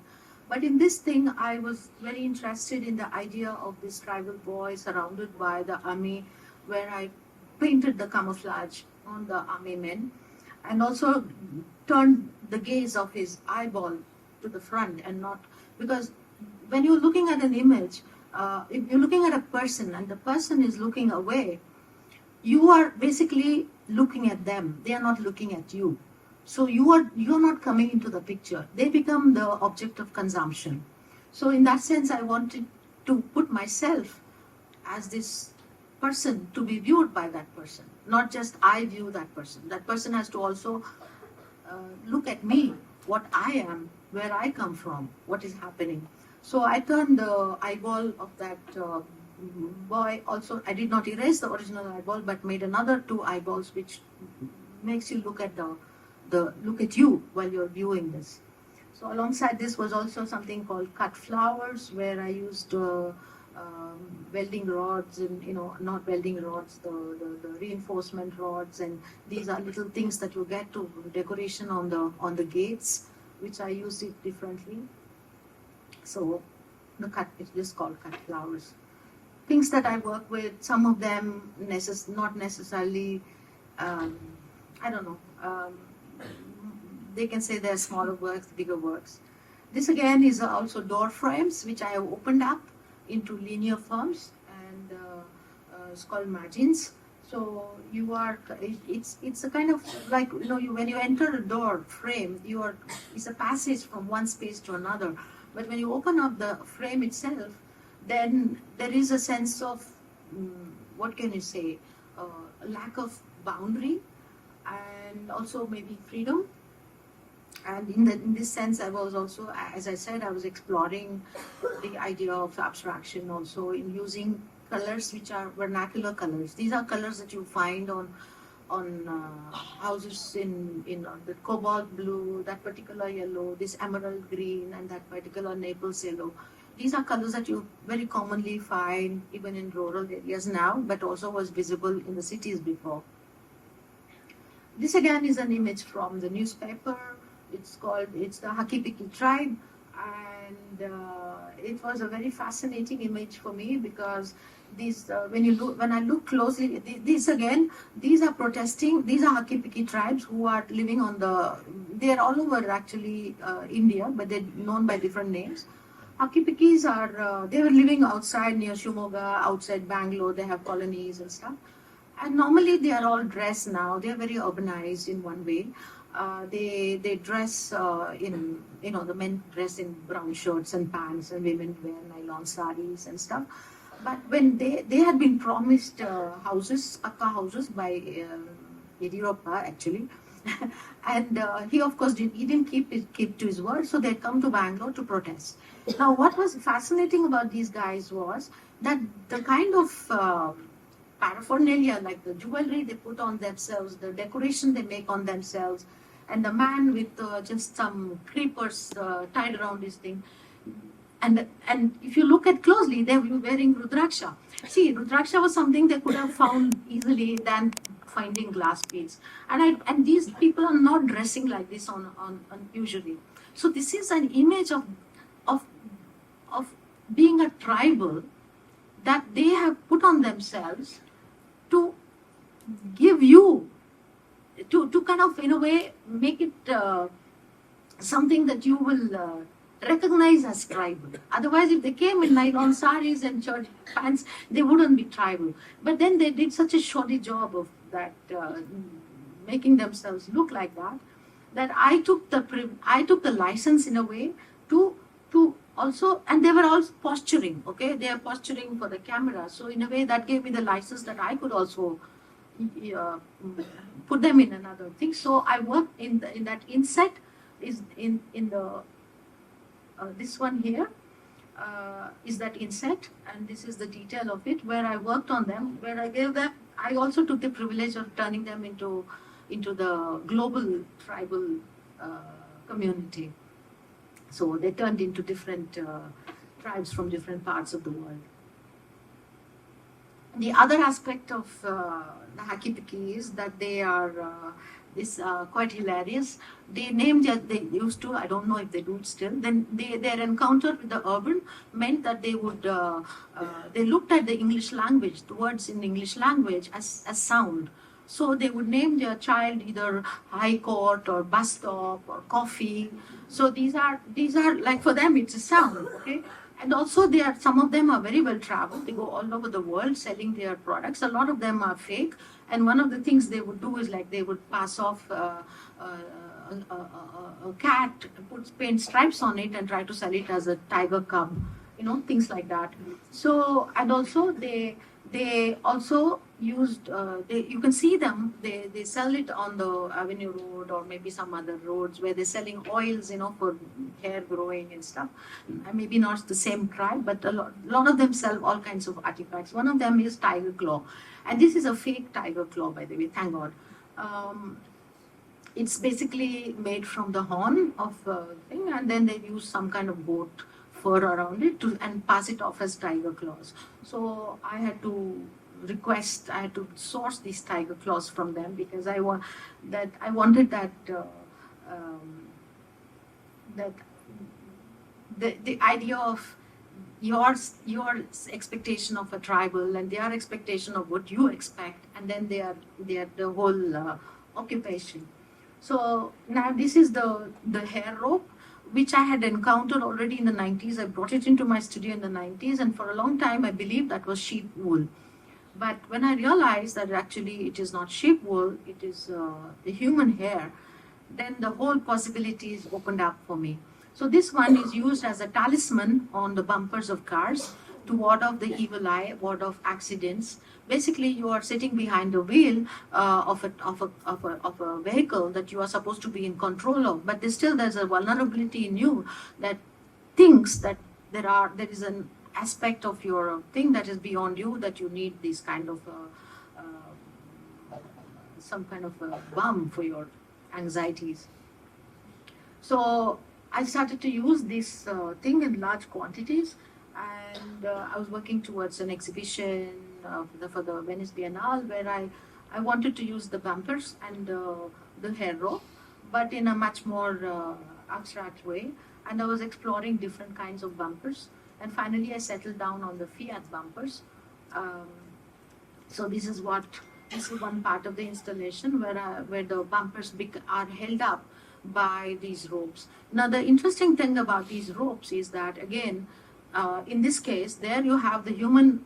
But in this thing, I was very interested in the idea of this tribal boy surrounded by the army, where I painted the camouflage on the army men and also turned the gaze of his eyeball to the front and not, because when you're looking at an image, if you're looking at a person and the person is looking away, you are basically looking at them. They are not looking at you. So you're not coming into the picture. They become the object of consumption. So in that sense, I wanted to put myself as this person to be viewed by that person, not just I view that person. That person has to also look at me, what I am, where I come from, what is happening. So I turned the eyeball of that boy also, I did not erase the original eyeball, but made another 2 eyeballs, which makes you look at look at you while you're viewing this. So alongside this was also something called cut flowers, where I used welding rods and, not welding rods, the reinforcement rods, and these are little things that you get to decoration on the gates, which I used it differently. So it's just called cut flowers. Things that I work with, some of them not necessarily, I don't know, they can say they're smaller works, bigger works. This again is also door frames, which I have opened up into linear forms, and it's called margins. So it's a kind of like, when you enter a door frame, it's a passage from one space to another. But when you open up the frame itself, then there is a sense of, what can you say, lack of boundary, and also maybe freedom. And in this sense, I was also, as I said, I was exploring the idea of abstraction also in using colors which are vernacular colors. These are colors that you find on houses in the cobalt blue, that particular yellow, this emerald green, and that particular Naples yellow. These are colors that you very commonly find even in rural areas now, but also was visible in the cities before. This again is an image from the newspaper. It's the Hakipiki tribe, and it was a very fascinating image for me, because these, when I look closely, these are protesting. These are Hakipiki tribes who are living they are all over actually India, but they're known by different names. Hakipikis they were living outside near Shimoga, outside Bangalore. They have colonies and stuff. And normally they are all dressed now. They are very urbanized in one way. They dress the men dress in brown shirts and pants, and women wear nylon saris and stuff. But when they had been promised houses, Akka houses by Yediyurappa actually, and he of course didn't keep to his word, so they had come to Bangalore to protest. Now, what was fascinating about these guys was that the kind of paraphernalia, like the jewelry they put on themselves, the decoration they make on themselves, and the man with just some creepers tied around his thing. And if you look at closely, they were wearing Rudraksha. See, Rudraksha was something they could have found easily than finding glass beads. And these people are not dressing like this on usually. So this is an image of being a tribal that they have put on themselves to give you, to kind of, in a way, make it something that you will recognize as tribal. Otherwise, if they came in nylon saris and church pants, they wouldn't be tribal. But then they did such a shoddy job of that, making themselves look like that I took the license in a way to also, and they were all posturing, okay? They are posturing for the camera. So in a way that gave me the license that I could also put them in another thing. So I worked in that inset is in the this one here is that inset, and this is the detail of it where I worked on them, where I gave them. I also took the privilege of turning them into the global tribal community. So they turned into different tribes from different parts of the world. The other aspect of the Hakipiki is that they are quite hilarious. They used to, I don't know if they do it still, then their encounter with the urban meant that they would, they looked at the English language, the words in English language as sound. So they would name their child either High Court or bus stop or coffee. So these are like, for them it's a sound, okay? And also some of them are very well traveled. They go all over the world selling their products. A lot of them are fake. And one of the things they would do is like they would pass off a cat, paint stripes on it and try to sell it as a tiger cub, things like that. So, and also they They also used, you can see them, they sell it on the Avenue Road or maybe some other roads where they're selling oils, for hair growing and stuff. Maybe not the same tribe, but lot of them sell all kinds of artifacts. One of them is tiger claw. And this is a fake tiger claw, by the way, thank God. Um, it's basically made from the horn of thing, and then they use some kind of goat fur around it and pass it off as tiger claws. So I had to I had to source these tiger claws from them because I wanted that that the idea of your expectation of a tribal and their expectation of what you expect, and then they are the whole occupation. So now this is the hair rope, which I had encountered already in the 90s. I brought it into my studio in the 90s, and for a long time I believed that was sheep wool. But when I realized that actually it is not sheep wool, it is the human hair, then the whole possibilities opened up for me. So this one is used as a talisman on the bumpers of cars to ward off the evil eye, ward off accidents. Basically, you are sitting behind the wheel of a vehicle that you are supposed to be in control of, but there's a vulnerability in you that thinks that there is an aspect of your thing that is beyond you, that you need this kind of some kind of a balm for your anxieties. So I started to use this thing in large quantities, and I was working towards an exhibition for the Venice Biennale where I wanted to use the bumpers and the hair rope, but in a much more abstract way. And I was exploring different kinds of bumpers, and finally I settled down on the Fiat bumpers. Um, so this is one part of the installation where the bumpers are held up by these ropes. Now the interesting thing about these ropes is that, again, in this case, there you have the human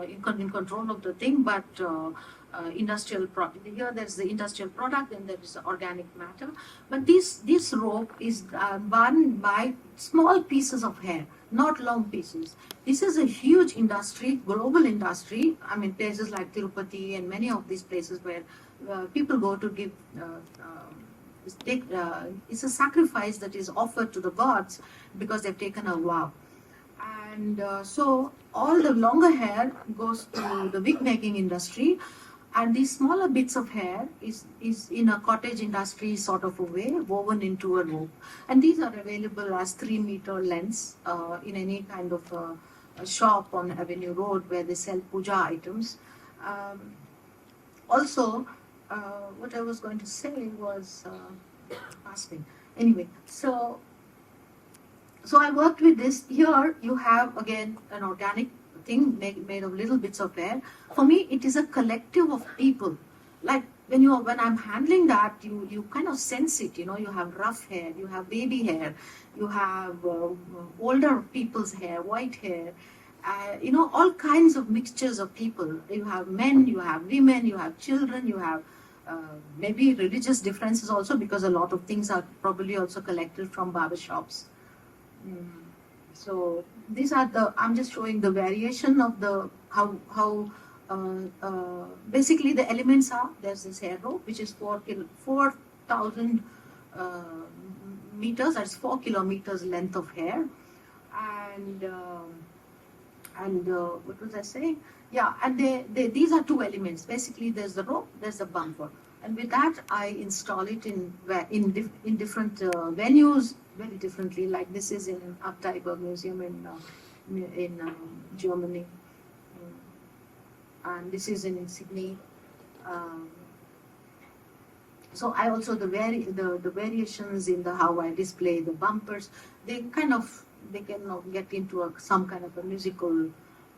in control of the thing, but industrial product. Here there's the industrial product, and there is the organic matter. But this rope is bound by small pieces of hair, not long pieces. This is a huge industry, global industry. I mean, places like Tirupati and many of these places where people go to give. It's a sacrifice that is offered to the gods because they've taken a vow. And so all the longer hair goes to the wig making industry, and these smaller bits of hair is in a cottage industry sort of a way, woven into a rope. And these are available as 3-meter lengths in any kind of a shop on Avenue Road where they sell puja items. Also, what I was going to say was asking. Anyway, so I worked with this. Here you have again an organic thing made of little bits of hair. For me, it is a collective of people. Like when I'm handling that, you kind of sense it. You have rough hair, you have baby hair, you have older people's hair, white hair. All kinds of mixtures of people. You have men, you have women, you have children, you have maybe religious differences also, because a lot of things are probably also collected from barbershops. So these are I'm just showing the variation of the how basically the elements are. There's this hair rope which is 4,000 meters. That's 4 kilometers length of hair, and what was I saying? Yeah, and these are two elements. Basically, there's the rope, there's the bumper, and with that I install it in different venues very differently. Like this is in Abteiber Museum in Germany, and this is in Sydney. So I also the variations in how I display the bumpers. They can get into some kind of a musical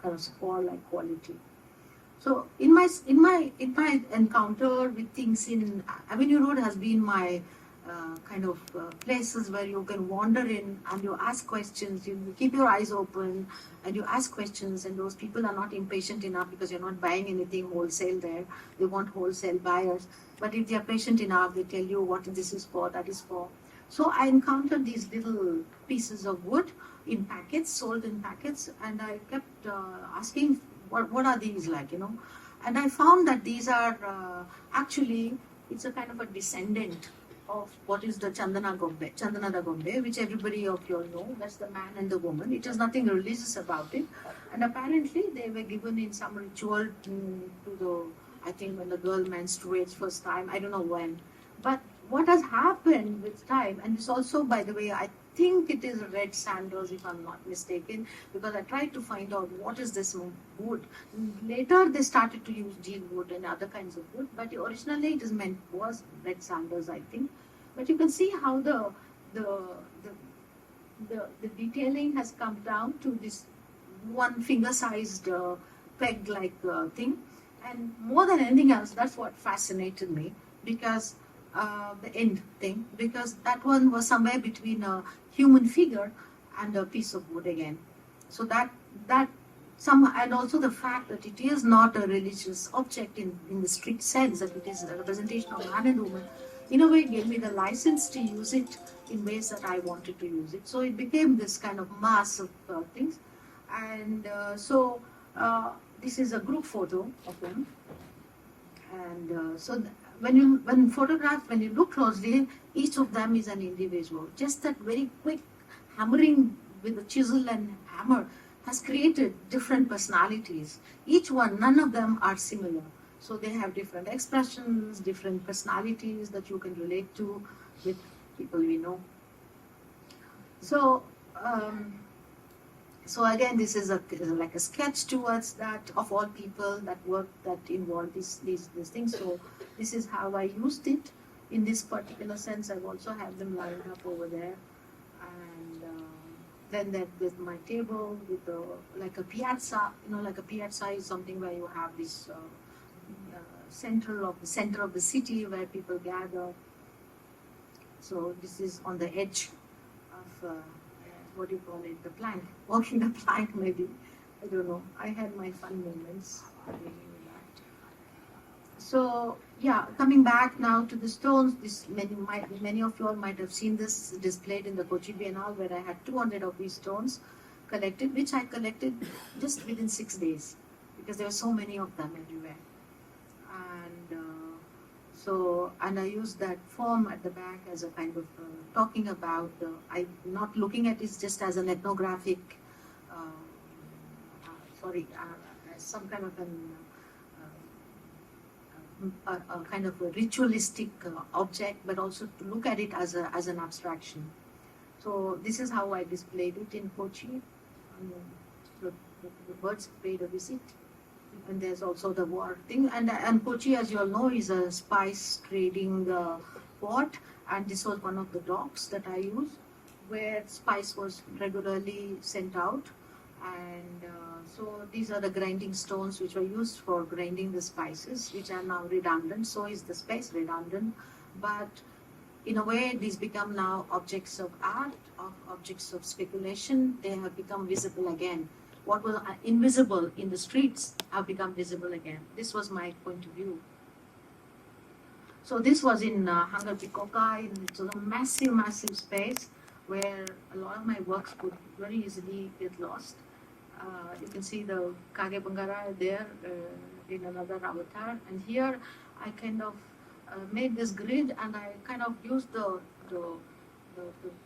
kind of score-like quality. So in my encounter with things in Avenue Road has been my kind of places where you can wander in and you ask questions. You keep your eyes open and you ask questions, and those people are not impatient enough because you're not buying anything wholesale there. They want wholesale buyers. But if they're patient enough, they tell you what this is for, that is for. So I encountered these little pieces of wood in packets, sold in packets, and I kept asking what are these like, And I found that these are actually, it's a kind of a descendant of what is the Chandana Gombe, which everybody of you all know. That's the man and the woman. It has nothing religious about it. And apparently they were given in some ritual to the, I think when the girl menstruates first time, I don't know when. But what has happened with time, and it's also, by the way, I think it is red sandals if I'm not mistaken, because I tried to find out what is this wood. Later they started to use deal wood and other kinds of wood, but originally it was red sandals, I think. But you can see how the detailing has come down to this one finger-sized peg-like thing. And more than anything else, that's what fascinated me, because the end thing, because that one was somewhere between a human figure and a piece of wood again. So that and also the fact that it is not a religious object in the strict sense, that it is a representation of man and woman, in a way gave me the license to use it in ways that I wanted to use it. So it became this kind of mass of things. And this is a group photo of them. And when you look closely, each of them is an individual. Just that very quick hammering with a chisel and hammer has created different personalities. Each one, none of them are similar. So they have different expressions, different personalities that you can relate to with people we know. So again, this is like a sketch towards that of all people that work that involve these things. So this is how I used it in this particular sense. I also have them lined up over there, and then there's my table with like a piazza. Like a piazza is something where you have this center of the city where people gather. So this is on the edge of what do you call it, the plank, walking the plank maybe, I don't know. I had my fun moments with that. So yeah, coming back now to the stones, many of you all might have seen this displayed in the Kochi Biennale, where I had 200 of these stones collected, which I collected just within 6 days, because there were so many of them everywhere. And I used that form at the back as a kind of talking about, I'm not looking at it just as an ethnographic, as some kind of a kind of a ritualistic object, but also to look at it as an abstraction. So this is how I displayed it in Kochi. The birds paid a visit. And there's also the war thing. And Kochi, as you all know, is a spice trading port. And this was one of the docks that I used, where spice was regularly sent out. And so these are the grinding stones which were used for grinding the spices, which are now redundant. So is the space redundant. But in a way, these become now objects of art, objects of speculation. They have become visible again. What was invisible in the streets have become visible again. This was my point of view. So this was in Hangar Pikoka. It was a massive, massive space where a lot of my works could very easily get lost. You can see the Kage Bangara there in another avatar. And here I kind of made this grid, and I kind of used the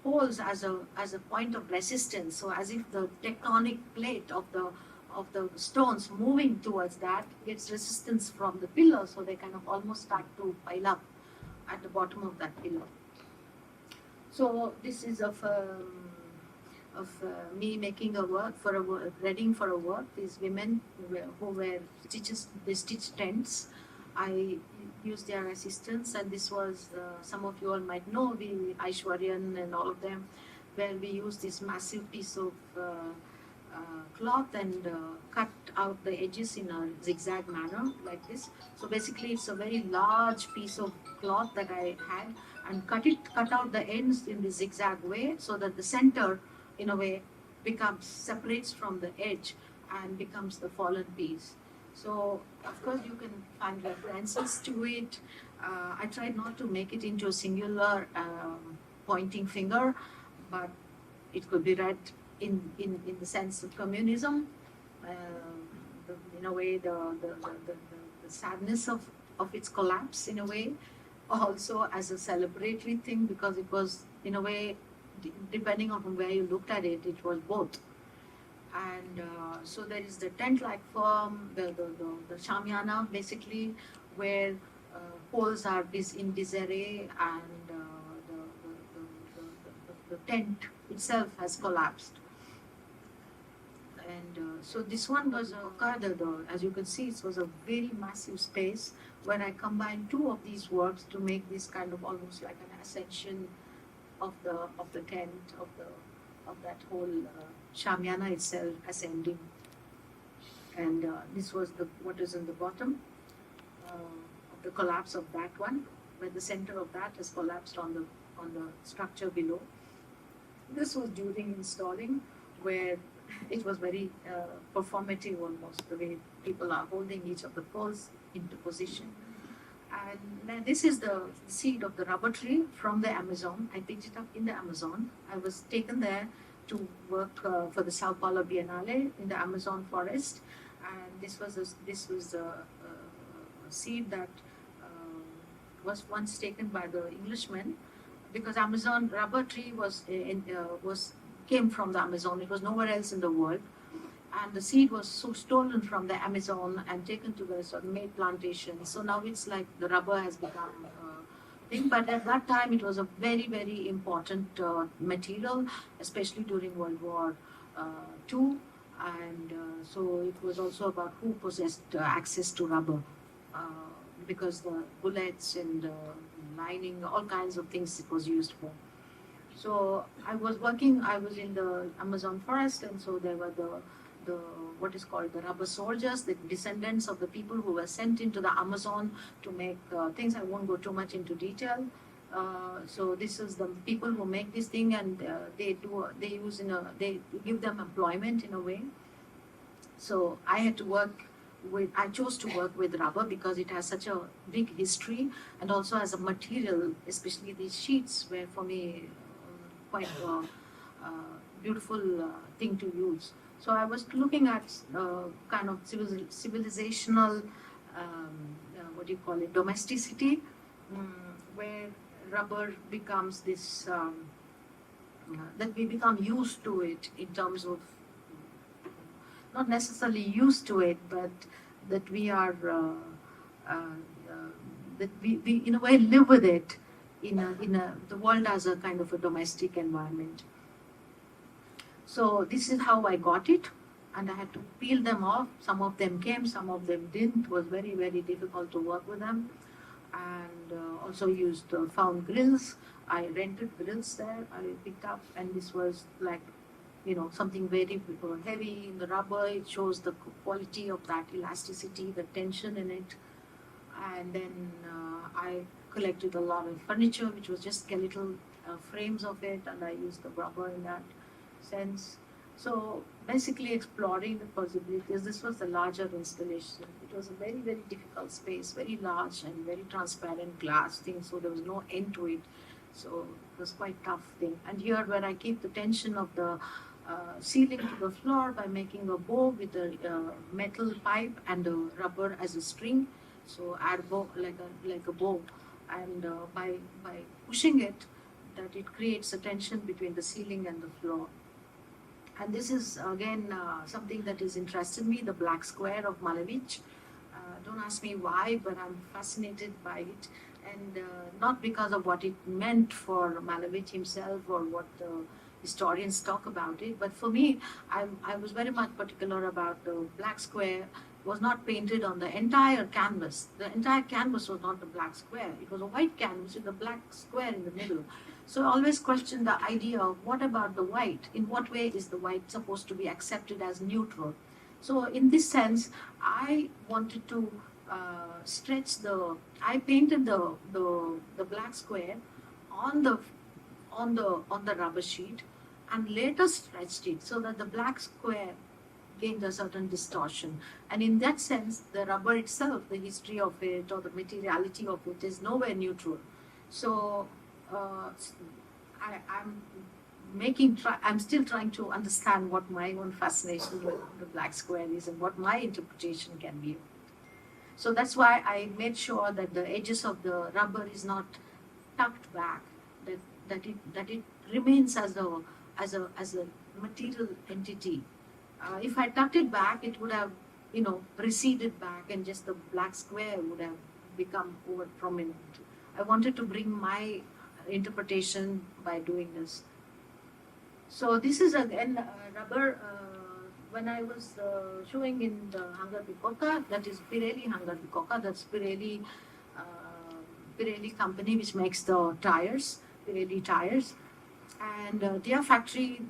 poles as a point of resistance. So as if the tectonic plate of the stones moving towards that gets resistance from the pillar, so they kind of almost start to pile up at the bottom of that pillar. So this is of me making a work for readying for a work. These women who were they stitched tents. I used their assistance, and this was some of you all might know, the Aishwaryan and all of them, where we used this massive piece of cloth and cut out the edges in a zigzag manner like this. So basically it's a very large piece of cloth that I had, and cut out the ends in the zigzag way, so that the center in a way separates from the edge and becomes the fallen piece. So of course you can find references to it. I tried not to make it into a singular pointing finger, but it could be read in the sense of communism. in a way, the sadness of its collapse in a way, also as a celebratory thing, because it was, in a way, depending on from where you looked at it, it was both. And so there is the tent-like form, the shamiana, basically, where poles are in disarray, and the tent itself has collapsed. And so this one was as you can see, it was a very massive space where I combined two of these works to make this kind of almost like an ascension of the tent, of that whole shamiana itself ascending. And this was what is in the bottom of the collapse of that one, where the center of that has collapsed on the structure below. This was during installing, where it was very performative almost, the way people are holding each of the poles into position. And then this is the seed of the rubber tree from the Amazon. I picked it up in the Amazon. I was taken there to work for the Sao Paulo Biennale in the Amazon forest. And this was a seed that was once taken by the Englishmen, because Amazon rubber tree came from the Amazon. It was nowhere else in the world. And the seed was so stolen from the Amazon and taken to the sort of made plantation. So now it's like the rubber has become a thing. But at that time, it was a very, very important material, especially during World War II. And so it was also about who possessed access to rubber, because the bullets and the lining, all kinds of things it was used for. So I was in the Amazon forest, and so there were the what is called the rubber soldiers, the descendants of the people who were sent into the Amazon to make things. I won't go too much into detail. So this is the people who make this thing, and they give them employment in a way. So I chose to work with rubber because it has such a big history, and also as a material, especially these sheets were for me quite a beautiful thing to use. So I was looking at kind of civilizational, domesticity, where rubber becomes this, that we become used to it in terms of, not necessarily used to it, but that we are, that we in a way live with it the world as a kind of a domestic environment. So this is how I got it, and I had to peel them off. Some of them came, some of them didn't. It was very, very difficult to work with them. And also used found grills. I rented grills there, I picked up, and this was like, something very heavy in the rubber. It shows the quality of that elasticity, the tension in it. And then I collected a lot of furniture, which was just skeletal frames of it, and I used the rubber in that sense. So basically exploring the possibilities. This was the larger installation. It was a very, very difficult space, very large and very transparent glass thing, so there was no end to it. So it was quite tough thing. And here where I keep the tension of the ceiling to the floor by making a bow with a metal pipe and a rubber as a string. So add bow like a bow, and by pushing it, that it creates a tension between the ceiling and the floor. And this is again something that has interested me, the black square of Malevich. Don't ask me why, but I'm fascinated by it, and not because of what it meant for Malevich himself or what the historians talk about it, but for me, I was very much particular about the black square. Was not painted on the entire canvas. The entire canvas was not the black square. It was a white canvas with a black square in the middle. So I always questioned the idea of what about the white? In what way is the white supposed to be accepted as neutral? So in this sense, I wanted to I painted the black square on the rubber sheet, and later stretched it so that the black square gained a certain distortion. And in that sense, the rubber itself, the history of it or the materiality of it is nowhere neutral. So I'm still trying to understand what my own fascination with the black square is and what my interpretation can be. So that's why I made sure that the edges of the rubber is not tucked back, that it remains as a material entity. If I tucked it back, it would have, receded back, and just the black square would have become over prominent. I wanted to bring my interpretation by doing this. So this is again rubber. When I was showing in the Hangar Bikoka, that is Pirelli Hangar Bikoka, that's Pirelli company which makes the tires, Pirelli tires. And their factory,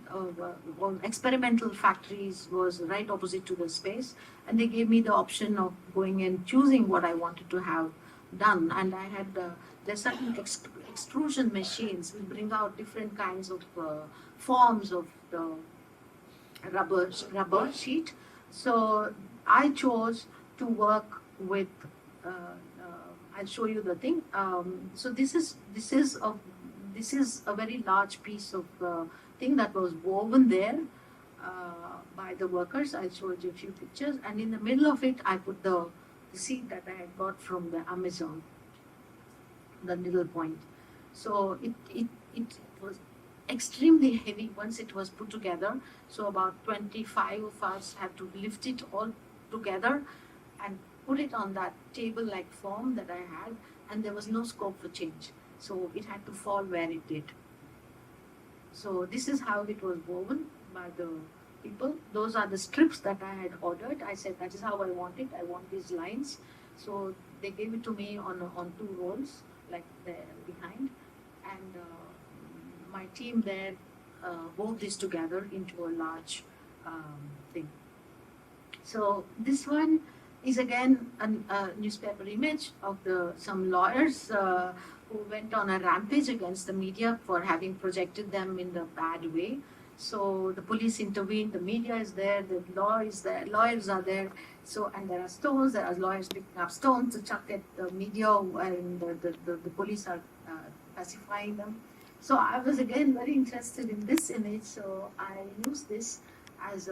experimental factories, was right opposite to the space. And they gave me the option of going and choosing what I wanted to have done. And I had, there's certain extrusion machines will bring out different kinds of forms of the rubber sheet. So I chose to work with. I'll show you the thing. So this is a very large piece of thing that was woven there by the workers. I'll show you a few pictures, and in the middle of it, I put the seed that I had got from the Amazon, the needle point. So it was extremely heavy once it was put together. So about 25 of us had to lift it all together and put it on that table-like form that I had, and there was no scope for change. So it had to fall where it did. So this is how it was woven by the people. Those are the strips that I had ordered. I said that is how I want it. I want these lines. So they gave it to me on two rolls, like there behind, and my team there wove this together into a large thing. So this one is again a newspaper image of some lawyers who went on a rampage against the media for having projected them in the bad way. So the police intervened, the media is there, the law is there, lawyers are there. So, and there are stones, there are lawyers picking up stones to chuck at the media, and the police are pacifying them. So I was again very interested in this image, so I used this as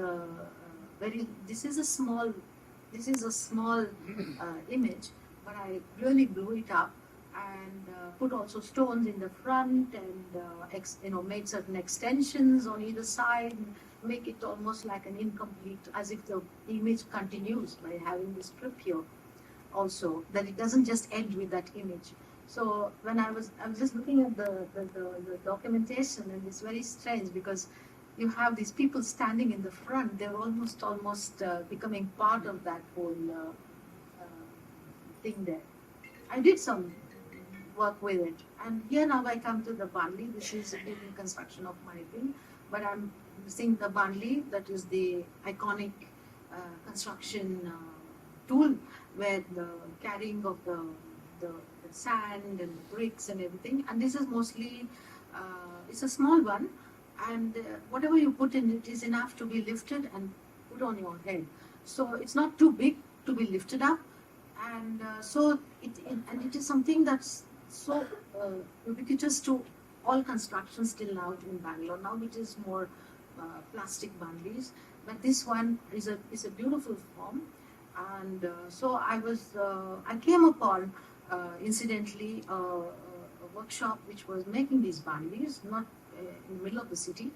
this is a small image, but I really blew it up and put also stones in the front, and made certain extensions on either side, make it almost like an incomplete, as if the image continues by having this strip here also, that it doesn't just end with that image. So when I was just looking at the documentation, and it's very strange because you have these people standing in the front, they're almost becoming part of that whole thing there. I did some work with it, and here now I come to the Banli. This is a little construction of my thing, but I'm seeing the Banli, that is the iconic construction tool, where the carrying of the sand and the bricks and everything, and this is mostly it's a small one, and whatever you put in it is enough to be lifted and put on your head. So it's not too big to be lifted up, and so it is something that's so ubiquitous to all construction still now in Bangalore. Now it is more plastic Banlis, but this one is a beautiful form, and so I came upon incidentally a workshop which was making these Banlis, not in the middle of the city.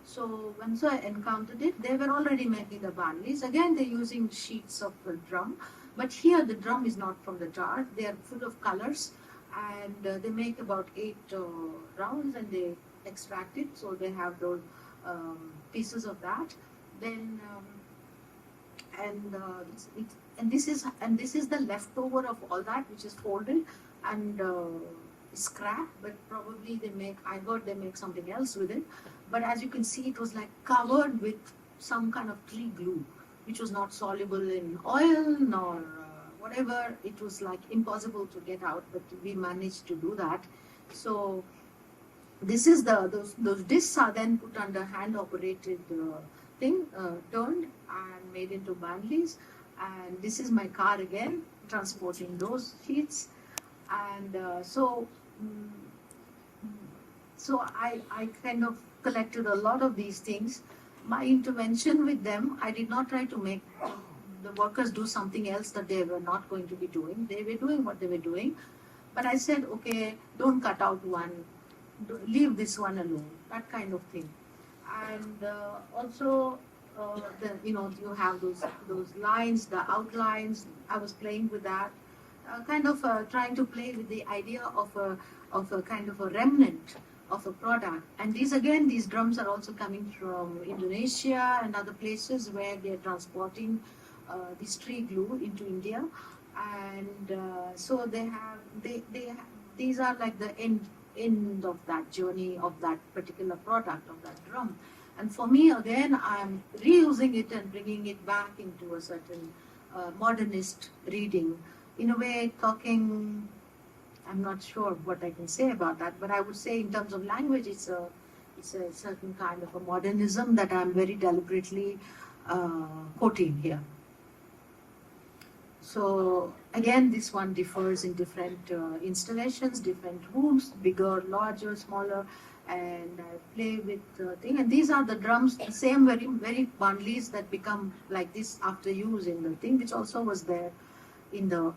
So once I encountered it, they were already making the Banlis. Again, they're using sheets of the drum, but here the drum is not from the jar. They are full of colors, and they make about 8 rounds, and they extract it. So they have those pieces of that. Then and this is the leftover of all that, which is folded and scrap, but probably they make something else with it. But as you can see, it was like covered with some kind of tree glue, which was not soluble in oil nor whatever. It was like impossible to get out, but we managed to do that. So this is those discs are then put under hand operated thing, turned and made into Banlis. And this is my car again, transporting those sheets. And so So I kind of collected a lot of these things. My intervention with them, I did not try to make the workers do something else that they were not going to be doing. They were doing what they were doing. But I said, okay, don't cut out one, leave this one alone, that kind of thing. And also, you have those lines, the outlines. I was playing with that, kind of trying to play with the idea of a kind of a remnant of a product. And these drums are also coming from Indonesia and other places where they are transporting this tree glue into India. And so these are like the end of that journey of that particular product of that drum. And for me, again, I'm reusing it and bringing it back into a certain modernist reading. In a way, talking, I'm not sure what I can say about that, but I would say in terms of language, it's a certain kind of a modernism that I'm very deliberately quoting here. So again, this one differs in different installations, different rooms, bigger, larger, smaller, and I play with thing. And these are the drums, the same very bundles that become like this after use in the thing, which also was there in the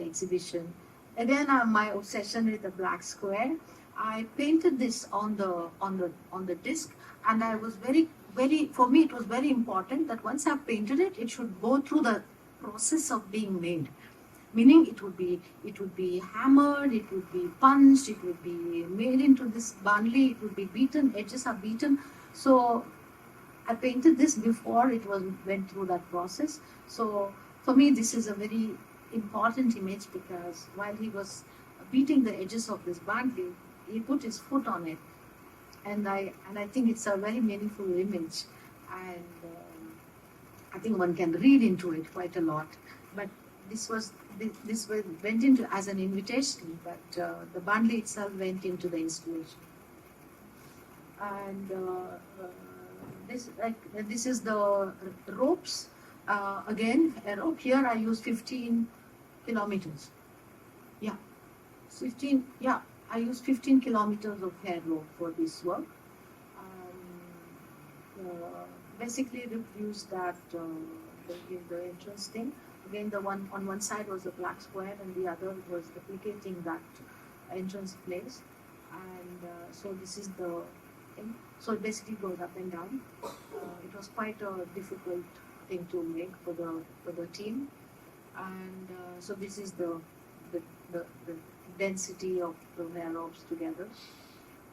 exhibition. Again, my obsession with the black square. I painted this on the disc, and I was very for me it was very important that once I painted it, it should go through the process of being made. Meaning it would be hammered, it would be punched, it would be made into this bundle, it would be beaten, edges are beaten. So I painted this before it went through that process. So for me, this is a very important image because while he was beating the edges of this bundle, he put his foot on it, and I think it's a very meaningful image, and I think one can read into it quite a lot. But this went into as an invitation, but the bundle itself went into the installation. And this is the ropes. Again, a rope here I use 15 kilometers. Yeah, 15. Yeah, I use 15 kilometers of hair rope for this work. Basically, we've used that the entrance thing. Again, the one on one side was a black square, and the other was replicating that entrance place. And so this is the thing. So it basically goes up and down. It was quite a difficult thing to make for the team. And so this is the density of the hair ropes together.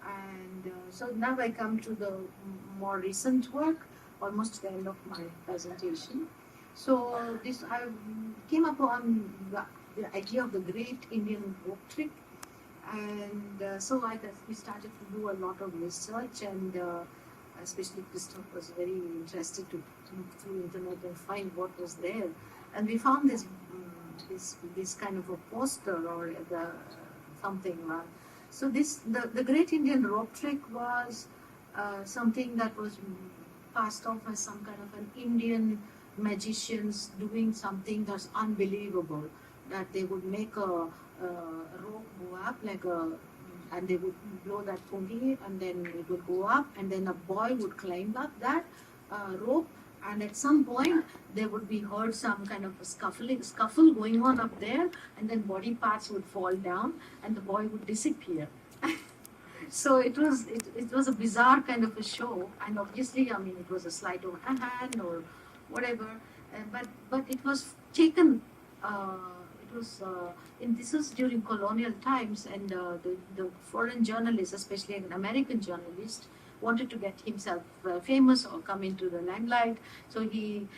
And so now I come to the more recent work, almost the end of my presentation. So this I came upon the idea of the Great Indian Rope Trick, and so we started to do a lot of research, and especially Christoph was very interested to look through internet and find what was there, and we found this kind of a poster or something. So the Great Indian Rope Trick was something that was passed off as some kind of an Indian magicians doing something that's unbelievable, that they would make a rope go up and they would blow that pungi, and then it would go up, and then a boy would climb up that rope, and at some point there would be heard some kind of a scuffle going on up there, and then body parts would fall down and the boy would disappear. So it was a bizarre kind of a show, and obviously, I mean, it was a sleight of hand or whatever, but it was taken. This was during colonial times, and the foreign journalist, especially an American journalist, wanted to get himself famous or come into the limelight. So he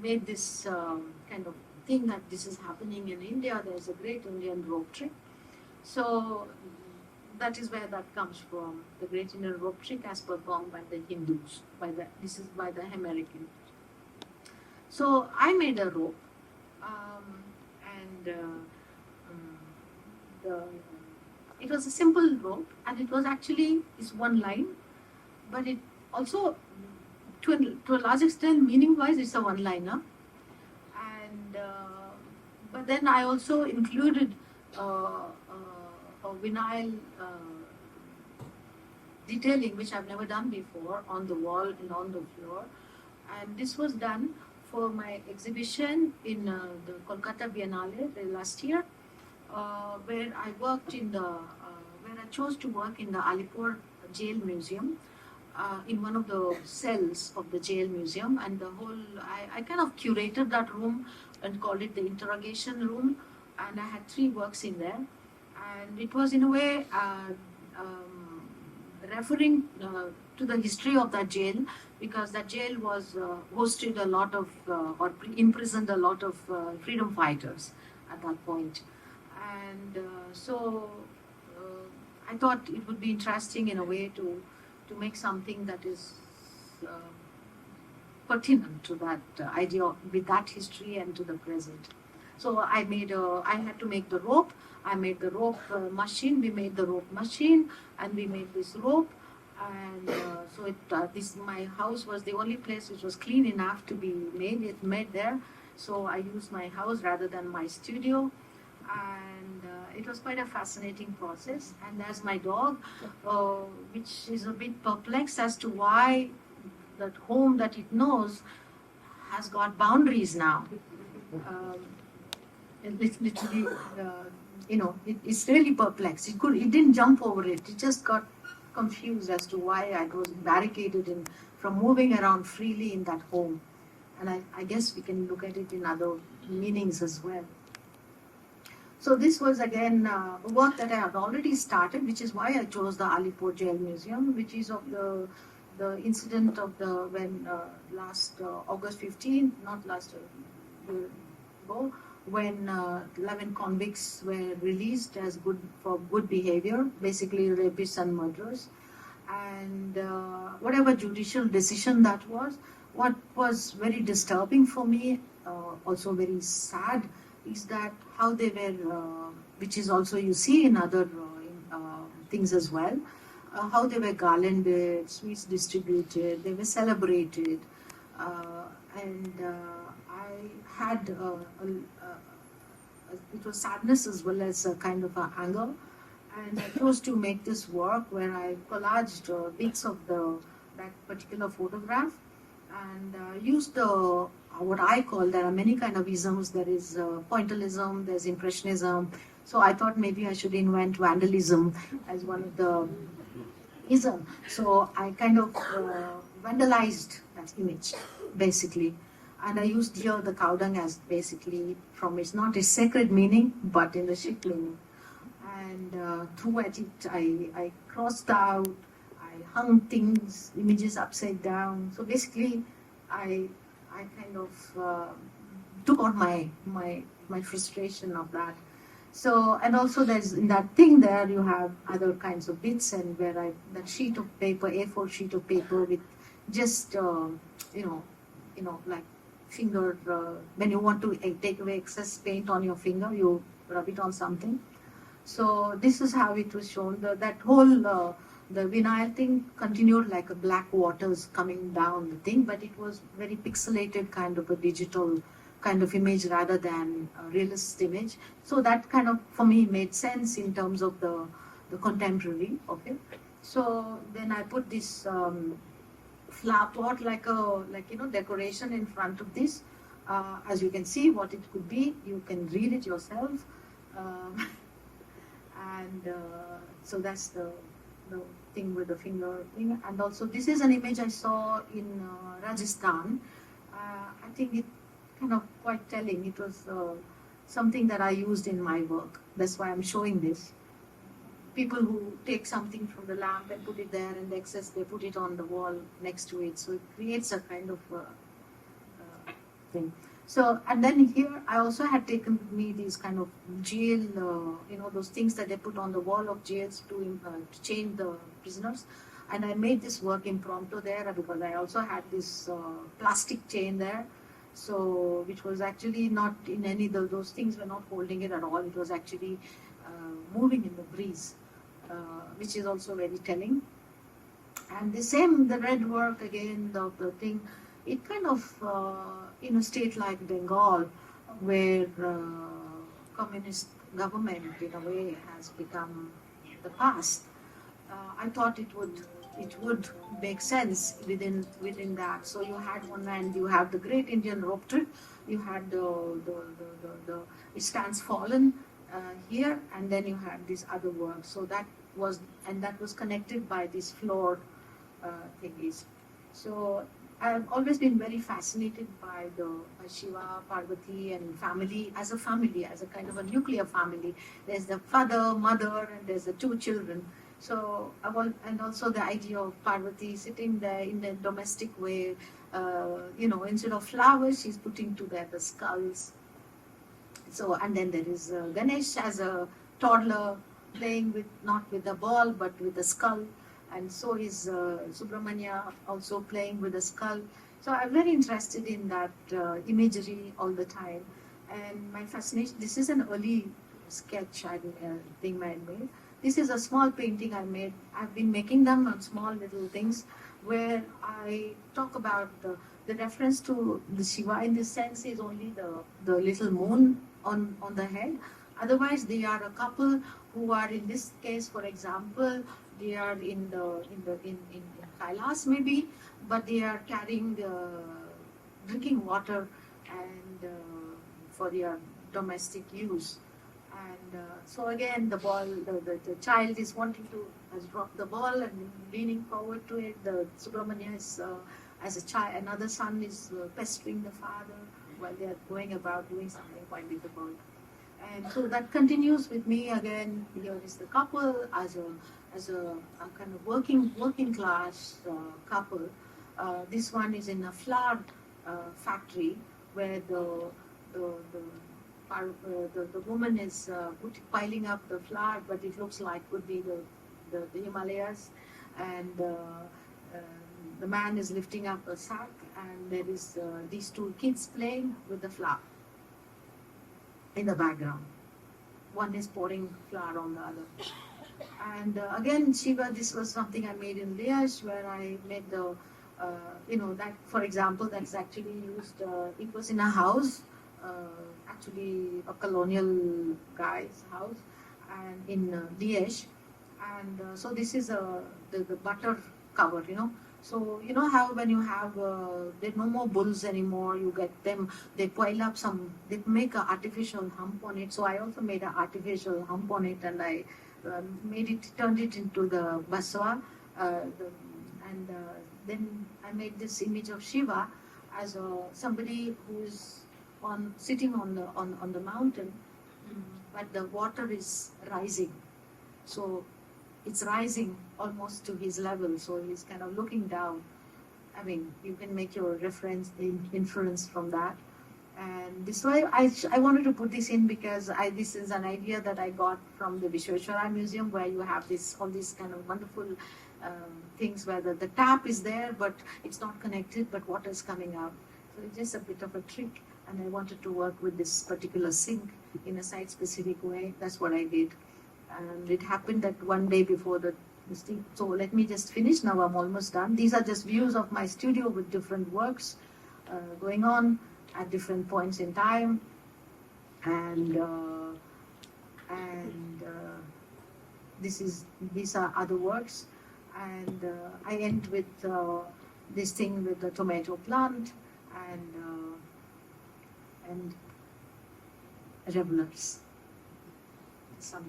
made this kind of thing that this is happening in India. There's a Great Indian Rope Trick. So that is where that comes from. The Great Indian Rope Trick as performed by the Hindus. This is by the American. So I made a rope, and it was a simple rope, and it was actually one line, but it also, to a large extent, meaning-wise, it's a one-liner. And but then I also included a vinyl detailing which I've never done before on the wall and on the floor. And this was done for my exhibition in the Kolkata Biennale last year, where I worked in where I chose to work in the Alipur Jail Museum, in one of the cells of the jail museum, and I kind of curated that room and called it the interrogation room, and I had 3 works in there, and it was in a way referring to the history of that jail, because that jail was hosted a lot of imprisoned a lot of freedom fighters at that point. And I thought it would be interesting in a way to make something that is pertinent to that idea with that history and to the present. So I had to make the rope. I made the rope machine. We made the rope machine, and we made this rope. And my house was the only place which was clean enough to be made. It made there. So I used my house rather than my studio. And it was quite a fascinating process. And there's my dog, which is a bit perplexed as to why that home that it knows has got boundaries now. It's literally, it's really perplexed. It didn't jump over it. It just got confused as to why I was barricaded from moving around freely in that home. And I guess we can look at it in other meanings as well. So this was again a work that I had already started, which is why I chose the Alipur Jail Museum, which is of the incident of when last August 15th, not last year ago, when 11 convicts were released as for good behavior, basically rapists and murderers. And whatever judicial decision that was, what was very disturbing for me, also very sad, is that how they were, which is also you see in other things as well, how they were garlanded, sweets distributed, they were celebrated, and I had it was sadness as well as a kind of anger, and I chose to make this work where I collaged bits of that particular photograph, and used what I call, there are many kind of isms. There is pointillism, there's impressionism. So I thought maybe I should invent vandalism as one of the ism. So I kind of vandalized that image, basically. And I used here the cow dung as basically it's not a sacred meaning, but in the Sikh meaning. And through it, I crossed out, I hung images upside down. So basically, I kind of took out my frustration of that. So, and also there's in that thing there, you have other kinds of bits, and where that sheet of paper, A4 sheet of paper with just, like finger, when you want to take away excess paint on your finger, you rub it on something. So this is how it was shown. That whole, the vinyl thing continued like a black waters coming down the thing, but it was very pixelated kind of a digital kind of image rather than a realist image. So that kind of, for me, made sense in terms of the contemporary of it. So then I put this flower pot like decoration in front of this. As you can see what it could be, you can read it yourself. So that's the thing with the finger thing. And also this is an image I saw in Rajasthan. I think it kind of quite telling. It was something that I used in my work. That's why I'm showing this. People who take something from the lamp and put it there, and the excess they put it on the wall next to it. So it creates a kind of thing. So, and then here I also had taken with me these kind of jail, those things that they put on the wall of jails to chain the prisoners. And I made this work impromptu there because I also had this plastic chain there. So, which was actually not in any of those things were not holding it at all. It was actually moving in the breeze, which is also very telling. And the red work again, the thing, it kind of, in a state like Bengal, where communist government in a way has become the past, I thought it would it would make sense within that. So you had one hand, you have the Great Indian Rope Trick, you had the it stands fallen here, and then you had this other work. So that was connected by these floor thingies. So I've always been very fascinated by by Shiva, Parvati, and family, as a kind of a nuclear family. There's the father, mother, and there's the two children. So, and also the idea of Parvati sitting there in a domestic way, instead of flowers, she's putting together skulls. So, and then there is Ganesh as a toddler playing with, not with a ball, but with a skull. And so is Subramanya also playing with a skull. So I'm very interested in that imagery all the time. And my fascination, this is an early sketch thing I made. This is a small painting I made. I've been making them on small little things where I talk about the reference to the Shiva in this sense is only the little moon on the head. Otherwise, they are a couple who are, in this case, for example, they are in Kailas maybe, but they are carrying drinking water and for their domestic use. And so again, the child is wanting to has dropped the ball and leaning forward to it. The Subramanya is, as a child, another son is pestering the father while they are going about doing something quite with the ball. And so that continues with me again. Here is the couple as a kind of working class couple. This one is in a flour factory where the woman is piling up the flour, but it looks like could be the Himalayas, and the man is lifting up a sack, and there is these two kids playing with the flour in the background. One is pouring flour on the other. And again, Shiva, this was something I made in Liège, where I made the, that, for example, that's actually used, it was in a house, actually a colonial guy's house, and in Liège. And so this is the butter cover, So you know how when you have, there are no more bulls anymore, you get them, they pile up they make an artificial hump on it. So I also made an artificial hump on it, and I turned it into the baswa. And then I made this image of Shiva as somebody who's sitting on the mountain, but the water is rising. So it's rising almost to his level, so he's kind of looking down. I mean, you can make your inference from that. And this way, I wanted to put this in because this is an idea that I got from the Vishweshwara Museum, where you have all these kind of wonderful things where the tap is there, but it's not connected, but water is coming out. So it's just a bit of a trick, and I wanted to work with this particular sink in a site-specific way. That's what I did. And it happened that one day before this thing. So let me just finish now. I'm almost done. These are just views of my studio with different works going on at different points in time. And these are other works. And I end with this thing with the tomato plant and revelers. Some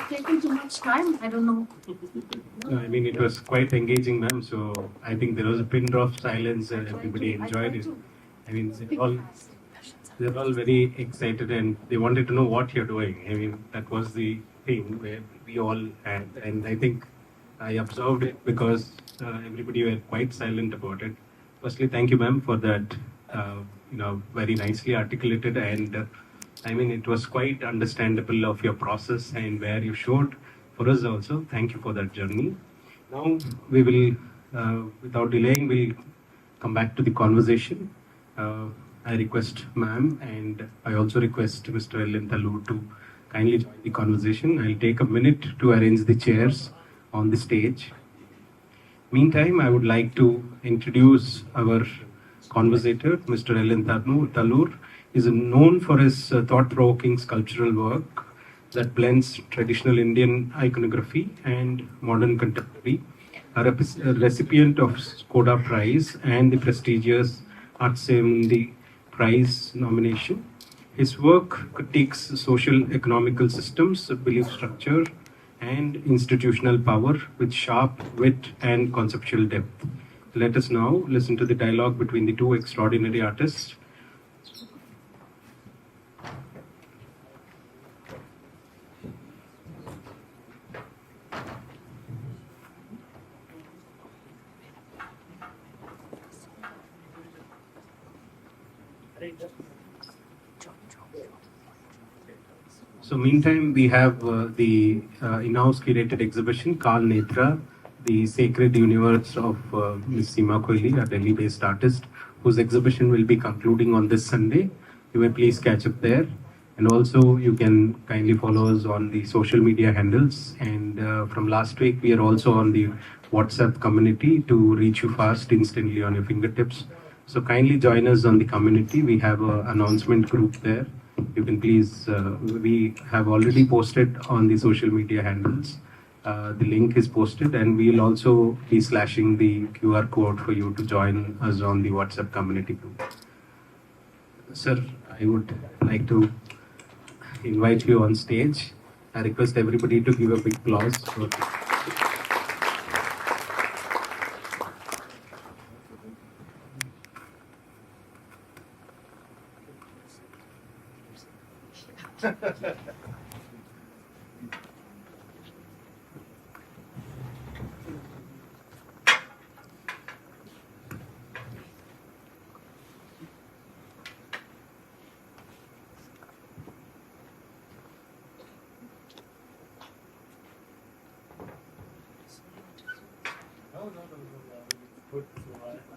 taking too much time? I don't know. No, I mean, it was quite engaging, ma'am. So I think there was a pin drop silence and everybody enjoyed it. I mean, they're all very excited and they wanted to know what you're doing. I mean, that was the thing where we all had, and I think I observed it because everybody were quite silent about it. Firstly, thank you, ma'am, for that. Very nicely articulated, and I mean, it was quite understandable of your process and where you showed for us also. Thank you for that journey. Now we will, without delaying, we'll come back to the conversation. I request ma'am, and I also request Mr. Ellen Tallur to kindly join the conversation. I'll take a minute to arrange the chairs on the stage. Meantime, I would like to introduce our conversator, Mr. Ellen Tallur. is known for his thought-provoking sculptural work that blends traditional Indian iconography and modern contemporary. A recipient of Skoda Prize and the prestigious Artsemundi Prize nomination. His work critiques social economical systems, belief structure, and institutional power with sharp wit and conceptual depth. Let us now listen to the dialogue between the two extraordinary artists. So meantime, we have the in-house curated exhibition, Kal Netra, the Sacred Universe of Ms. Seema Kohli, a Delhi-based artist, whose exhibition will be concluding on this Sunday. You may please catch up there. And also, you can kindly follow us on the social media handles. And from last week, we are also on the WhatsApp community to reach you fast, instantly on your fingertips. So kindly join us on the community. We have an announcement group there. You can please, we have already posted on the social media handles. The link is posted, and we'll also be slashing the QR code for you to join us on the WhatsApp community group. Sir, I would like to invite you on stage. I request everybody to give a big applause for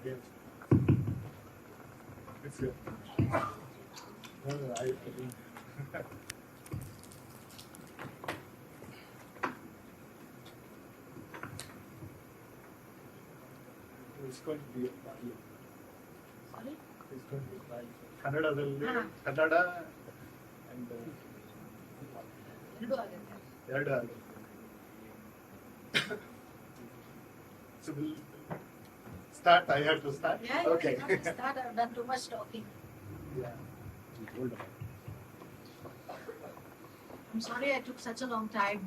Good. It's good. No, I think. It's going to be a value. Sorry? It's going to be value. Kannada and ಎರಡು ಆಗುತ್ತೆ. So we'll start. I have to start. Yeah, Okay. you have to start. I've done too much talking. Yeah. Hold on. I'm sorry I took such a long time.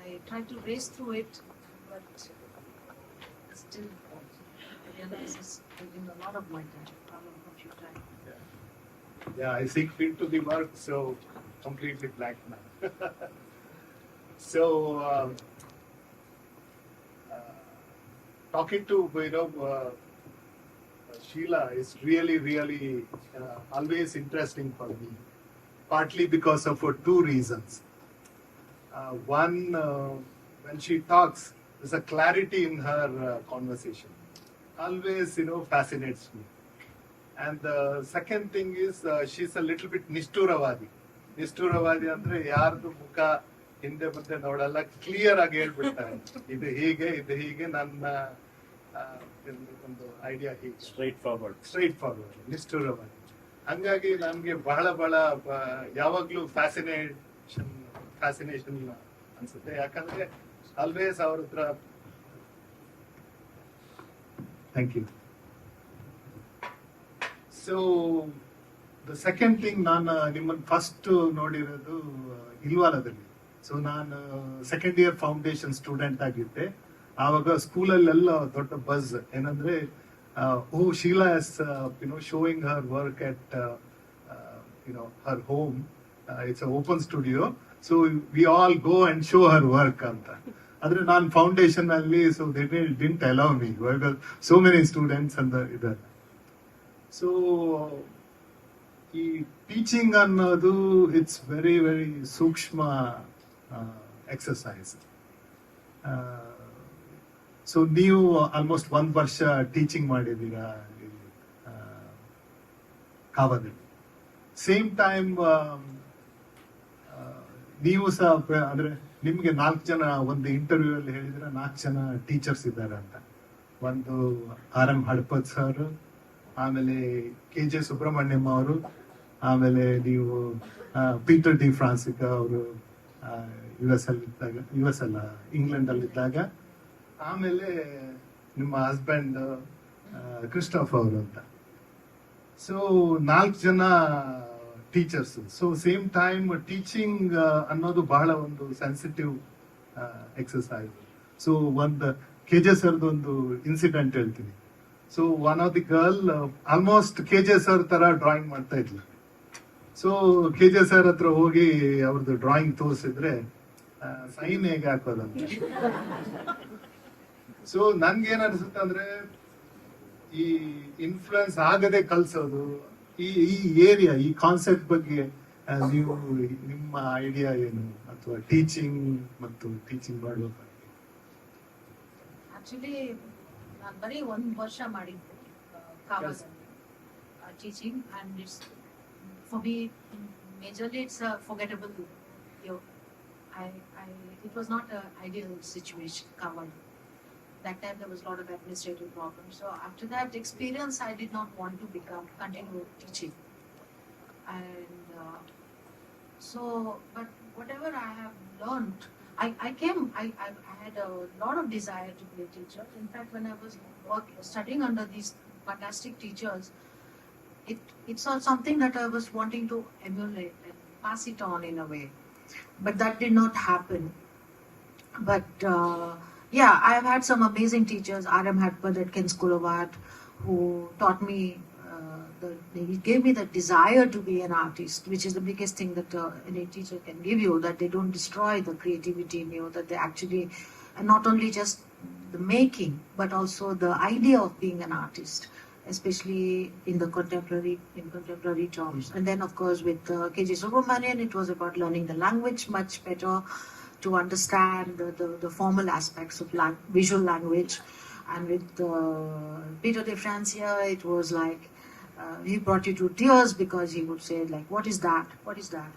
I tried to race through it, but still, I realize it's taking a lot of my time, a lot of your time. Yeah, I sinked into the work, so completely blank now. So, talking to Sheela is really always interesting for me. Partly because of two reasons. One, when she talks, there's a clarity in her conversation. Always, fascinates me. And the second thing is, she's a little bit Nishturavadi. Nishturavadi ಅಂದ್ರೆ ಯಾರ್ದು ಮುಖ ಹಿಂದೆ ಮುಂದೆ ನೋಡಲ್ಲ, clear ಆಗಿ ಹೇಳ್ಬಿಡ್ತಾರೆ. ಇದು ಹೀಗೆ ನನ್ನ ಒಂದು ಐಡಿಯಾ ಹೀಗೆ. ಸ್ಟ್ರೈಟ್ ಫಾರ್ವರ್ಡ್ ನಿಷ್ಠುರವಾಗಿ. ಹಂಗಾಗಿ ನನಗೆ ಬಹಳ ಯಾವಾಗ್ಲೂ ಫ್ಯಾಸಿನೇಷನ್ ಅನ್ಸುತ್ತೆ. ಯಾಕಂದ್ರೆ ಆಲ್ವೇಸ್ ಅವ್ರ ಹತ್ರ. Thank you. So the second thing, ನಾನು ನಿಮ್ಮನ್ನು ಫಸ್ಟ್ ನೋಡಿರೋದು ಇಲ್ವಾಲದಲ್ಲಿ. ಸೊ ನಾನು ಸೆಕೆಂಡ್ ಇಯರ್ ಫೌಂಡೇಶನ್ ಸ್ಟೂಡೆಂಟ್ ಆಗಿದ್ದೆ. ಆವಾಗ ಸ್ಕೂಲಲ್ಲೆಲ್ಲ ದೊಡ್ಡ ಬಸ್ ಏನಂದ್ರೆ, Sheela is showing her work at her home. It's an open studio, so we all go and show her work ಅಂತ. ಆದ್ರೆ ನಾನು ಫೌಂಡೇಶನ್ ಅಲ್ಲಿ, so they didn't allow me because so many students ಅಂತ ಇದ್ದಾರೆ. So ಈ teaching ಅನ್ನೋದು it's very ಸೂಕ್ಷ್ಮ exercise. So ನೀವು ಆಲ್ಮೋಸ್ಟ್ 1 ವರ್ಷ ಟೀಚಿಂಗ್ ಮಾಡಿದ್ದೀರಾ ಕಾವದಲ್ಲಿ. ಸೇಮ್ ಟೈಮ್ ನೀವು ಸಹ ಅಂದ್ರೆ ನಿಮ್ಗೆ 4 ಜನ ಒಂದು ಇಂಟರ್ವ್ಯೂ ಅಲ್ಲಿ ಹೇಳಿದ್ರೆ 4 ಜನ ಟೀಚರ್ಸ್ ಇದ್ದಾರೆ ಅಂತ. ಒಂದು RM ಹಡಪತ್ ಸರ್, ಆಮೇಲೆ KJ ಸುಬ್ರಹ್ಮಣ್ಯಂ ಅವರು, ಆಮೇಲೆ ನೀವು ಪೀಟರ್ ಡಿ ಫ್ರಾನ್ಸಿಕ ಅವರು US ಅಲ್ಲಿ ಇದ್ದಾಗ, US ಅಲ್ಲ, ಇಂಗ್ಲೆಂಡ್ ಅಲ್ಲಿ ಇದ್ದಾಗ, ಆಮೇಲೆ ನಿಮ್ಮ ಹಸ್ಬೆಂಡ್ ಕ್ರಿಸ್ಟೋಫ್ ಅವರು ಅಂತ. ಸೊ 4 ಜನ teachers. So same time teaching ಅನ್ನೋದು ಬಹಳ ಒಂದು ಸೆನ್ಸಿಟಿವ್ ಎಕ್ಸಸೈಸ್. ಸೊ ಒಂದು KJ ಸರ್ದು ಒಂದು ಇನ್ಸಿಡೆಂಟ್ ಹೇಳ್ತೀನಿ. So one of the girl almost KJ sir ತರ ಡ್ರಾಯಿಂಗ್ ಮಾಡ್ತಾ ಇದ್ಲು. ಸೊ KJ ಸರ್ ಹತ್ರ ಹೋಗಿ ಅವ್ರದ್ದು ಡ್ರಾಯಿಂಗ್ ತೋರಿಸಿದ್ರೆ ಸೈನ್ ಹೇಗೆ ಹಾಕೋದಂತ. ಸೊ ನನ್ಗೇನ್ ಅನ್ಸುತ್ತೆ ಅಂದ್ರೆ, ಈ ಇನ್ಫ್ಲುಯೆನ್ಸ್ ಆಗದೆ ಕಲ್ಸೋದು, ಈ ಏರಿಯಾ, ಈ ಕಾನ್ಸೆಪ್ಟ್ ಬಗ್ಗೆ ನೀವು ನಿಮ್ಮ ಐಡಿಯಾ ಏನು, ಅಥವಾ ಟೀಚಿಂಗ್ ಮತ್ತು ಟೀಚಿಂಗ್ ಮಾಡುವ ಬಗ್ಗೆ? ಆಕ್ಚುಲಿ ನಾನು ಬರೀ 1 ವರ್ಷ ಮಾಡಿದ್ದೆ ಕಾವಾದಲ್ಲಿ teaching, and it's for me majorly it's forgettable. It was not an ideal situation, Kaval. That time there was a lot of administrative problems. So after that experience, I did not want to continue teaching. And but whatever I have learned, I had a lot of desire to be a teacher. In fact, when I was studying under these fantastic teachers, it's all something that I was wanting to emulate and pass it on in a way. But that did not happen. But yeah, I have had some amazing teachers. R.M. Hatpad at Kent School of Art, who taught me, he gave me the desire to be an artist, which is the biggest thing that any teacher can give you, that they don't destroy the creativity in you, that they actually, and not only just the making, but also the idea of being an artist, especially in contemporary terms. And then of course with KJ Subramanian, it was about learning the language much better, to understand the formal aspects of visual language. And with Peter de Francia, it was like he brought you to tears, because he would say like, what is that,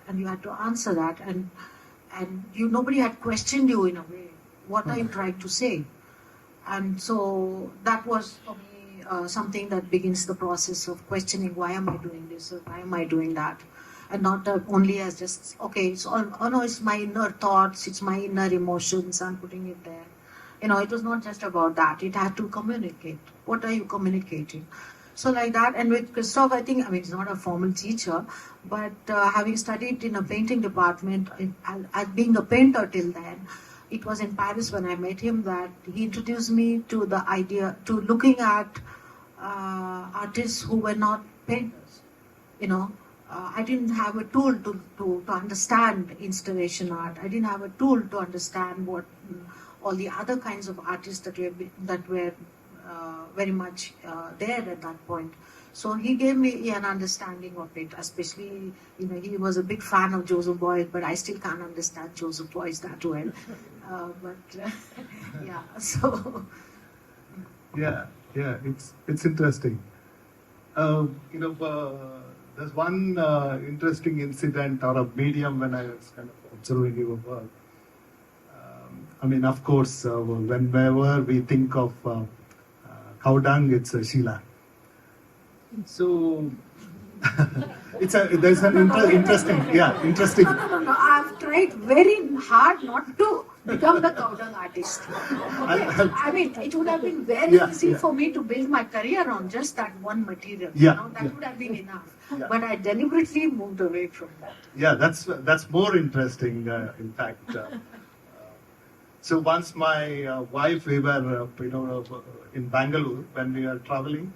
and you had to answer that, and nobody had questioned you in a way, what are you trying to say. And so that was for me something that begins the process of questioning, why am I doing this, or why am I doing that, and not only as just, okay, it's all, oh no, it's my inner thoughts, it's my inner emotions, I'm putting it there. It was not just about that. It had to communicate. What are you communicating? So like that. And with Christoph, I think, he's not a formal teacher, but having studied in a painting department, being a painter till then, it was in Paris when I met him that he introduced me to the idea, to looking at artists who were not painters. I didn't have a tool to understand installation art. I didn't have a tool to understand what all the other kinds of artists that were very much there at that point. So he gave me an understanding of it, especially, he was a big fan of Joseph Beuys, but I still can't understand Joseph Beuys that well. Yeah, so. Yeah, it's interesting. There's one interesting incident or a medium when I was kind of observing your work. Of course, whenever we think of cow dung, it's Sheela. So there's an interesting. No. I've tried very hard not to become the cow dung artist. Okay? It would have been very easy for me to build my career on just that one material. That would have been enough. Yeah. But I deliberately moved away from that. Yeah, that's more interesting. In fact, so once my wife, we were in Bangalore when we were traveling.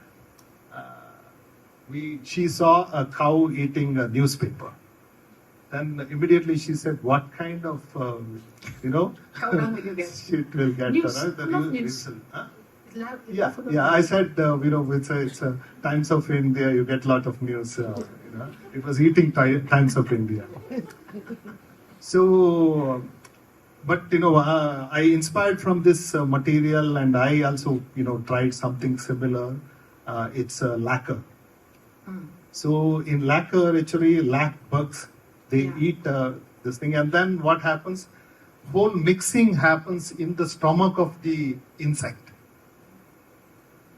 She saw a cow eating a newspaper. Then immediately she said, "What kind of Cow dung will you get?" Shit will get News. her. The news. Huh? Yeah. I said, it's a Times of India. You get a lot of news. It was eating Times of India. So, but I inspired from this material, and I also tried something similar. It's lacquer. So in lacquer, actually, lac bugs, they eat this thing, and then what happens? Whole mixing happens in the stomach of the insect.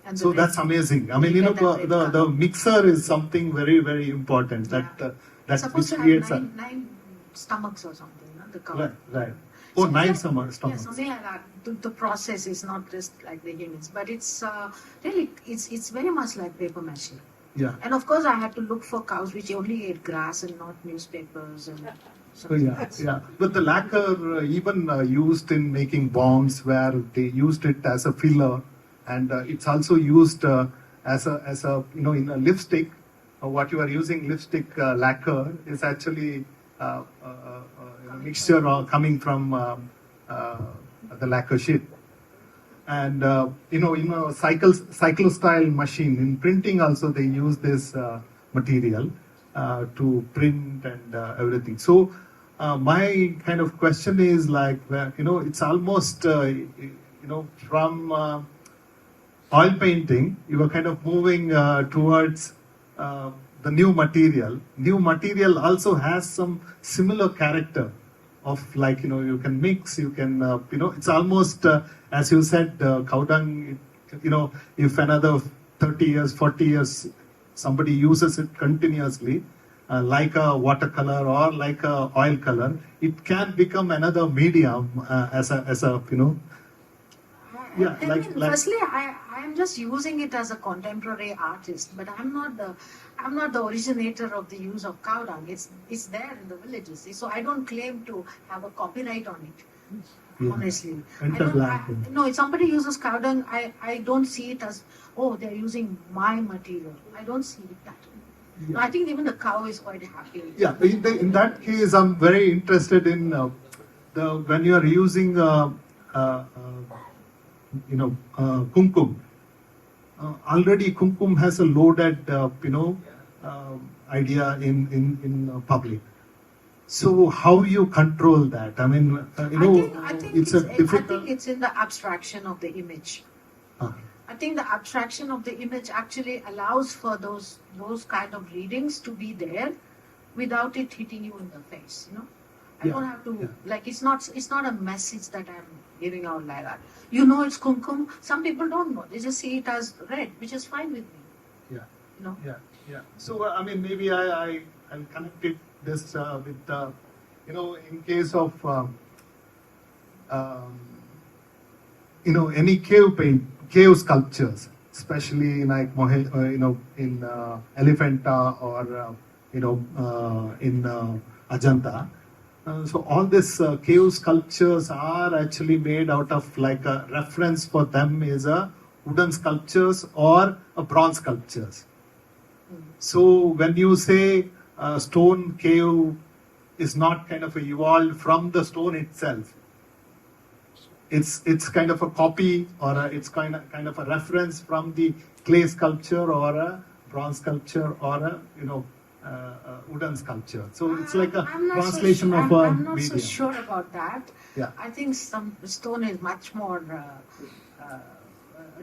And So the that's amazing. I mean, you you know, get that red the color. mixer is something very, very important. Yeah. That It's which supposed to creates have nine stomachs or something, no? The cow. right, right. Oh, So nine it's like- stomachs. Yeah, something like that. The process is not just like the humans, but it's really it's very much like paper mache. Yeah. And of course, I had to look for cows which only ate grass and not newspapers and. So yeah, yeah. But the lacquer even used in making bombs, where they used it as a filler, and it's also used as a in a lipstick. What you are using lipstick lacquer is actually a mixture coming from the lacquer sheet. And in a cyclostyle machine in printing also they use this material to print and everything. So my kind of question is like, it's almost from oil painting you were kind of moving towards the new material. New material also has some similar character of, like, you can mix, you can it's almost as you said, cow dung, if another 30 years 40 years somebody uses it continuously, like a watercolor or like a oil color, it can become another medium as a yeah, I like, mean, firstly, I am just using it as a contemporary artist, but I'm not the originator of the use of cow dung. It's there in the villages, see? So I don't claim to have a copyright on it. Yeah. Honestly, Interplanting. no. If somebody uses cow dung, I don't see it as, oh, they're using my material. I don't see it that way. Yeah. No, I think even the cow is quite happy. Yeah, in that case, I'm very interested in when you are using kumkum. Already kumkum has a loaded idea in public. So how you control that? I mean, I think it's a difficult. I think it's in the abstraction of the image. I think the abstraction of the image actually allows for those kind of readings to be there without it hitting you in the face. I Yeah, don't have to yeah. like it's not a message that I'm giving out like that. It's kumkum. Some people don't know. They just see it as red, which is fine with me. Yeah. Yeah. So I mean, maybe I'll connect this with in case of any cave sculptures, especially like in Elephanta or in Ajanta. So all these cave sculptures are actually made out of, like, a reference for them is a wooden sculptures or a bronze sculptures. So when you say stone cave is not kind of evolved from the stone itself, it's kind of a copy, or it's kind of a reference from the clay sculpture or a bronze sculpture or a wooden sculpture. So it's like a translation of a I'm not medium. so sure about that. Yeah. I think some stone is much more a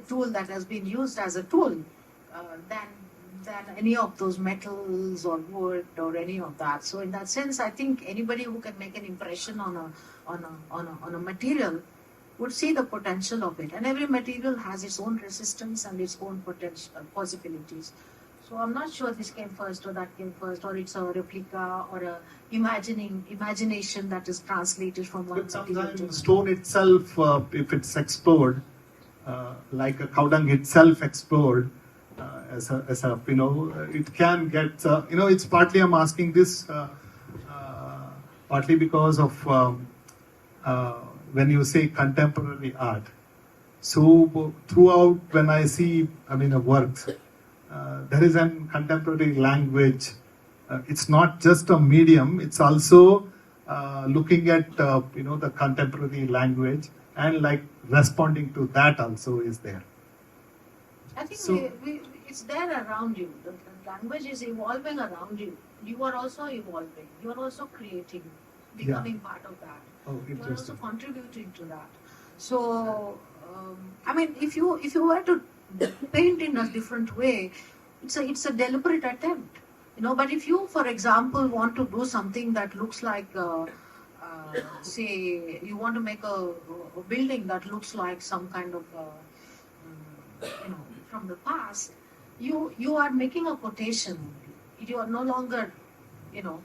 tool that has been used as a tool than any of those metals or wood or any of that. So in that sense, I think anybody who can make an impression on a material would see the potential of it. And every material has its own resistance and its own potential possibilities. So I'm not sure this came first or that came first, or it's a replica or a imagination that is translated from one But material to sometimes another. stone itself, if it's explored, like a cow dung itself explored, as a it can get it's partly, I'm asking this partly because of when you say contemporary art. So throughout, when I see a work, there is a contemporary language. It's not just a medium, it's also looking at the contemporary language and, like, responding to that also is there. I think So- it's there around you. The language is evolving around you. You are also evolving. You are also creating, becoming part of that. Oh, You are also interesting. contributing to that. So, if you were to paint in a different way, it's a deliberate attempt. But if you, for example, want to do something that looks like, say, you want to make a building that looks like some kind of, from the past, you are making a quotation. You are no longer, you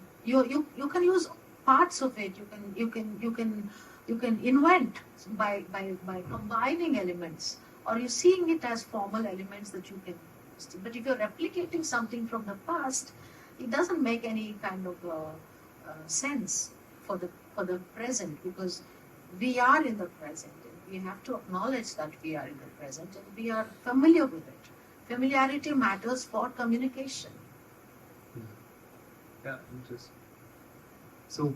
can use parts of it. You can invent by combining elements, or you're seeing it as formal elements that you can. But if you're replicating something from the past, it doesn't make any kind of sense for the present, because we are in the present. We have to acknowledge that we are in the present and we are familiar with it. Familiarity matters for communication. Yeah, interesting. So,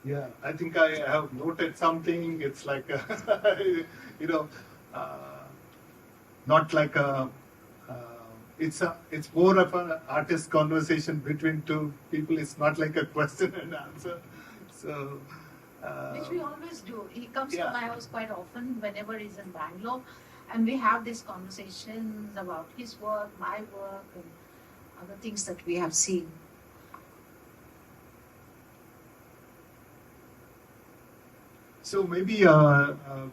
yeah, I think I have noted something. It's like, you know, not like it's more of an artist conversation between two people. It's not like a question and answer. So, Which we always do. He comes yeah. to my house quite often whenever he's in Bangalore, and we have these conversations about his work, my work, and other things that we have seen. So maybe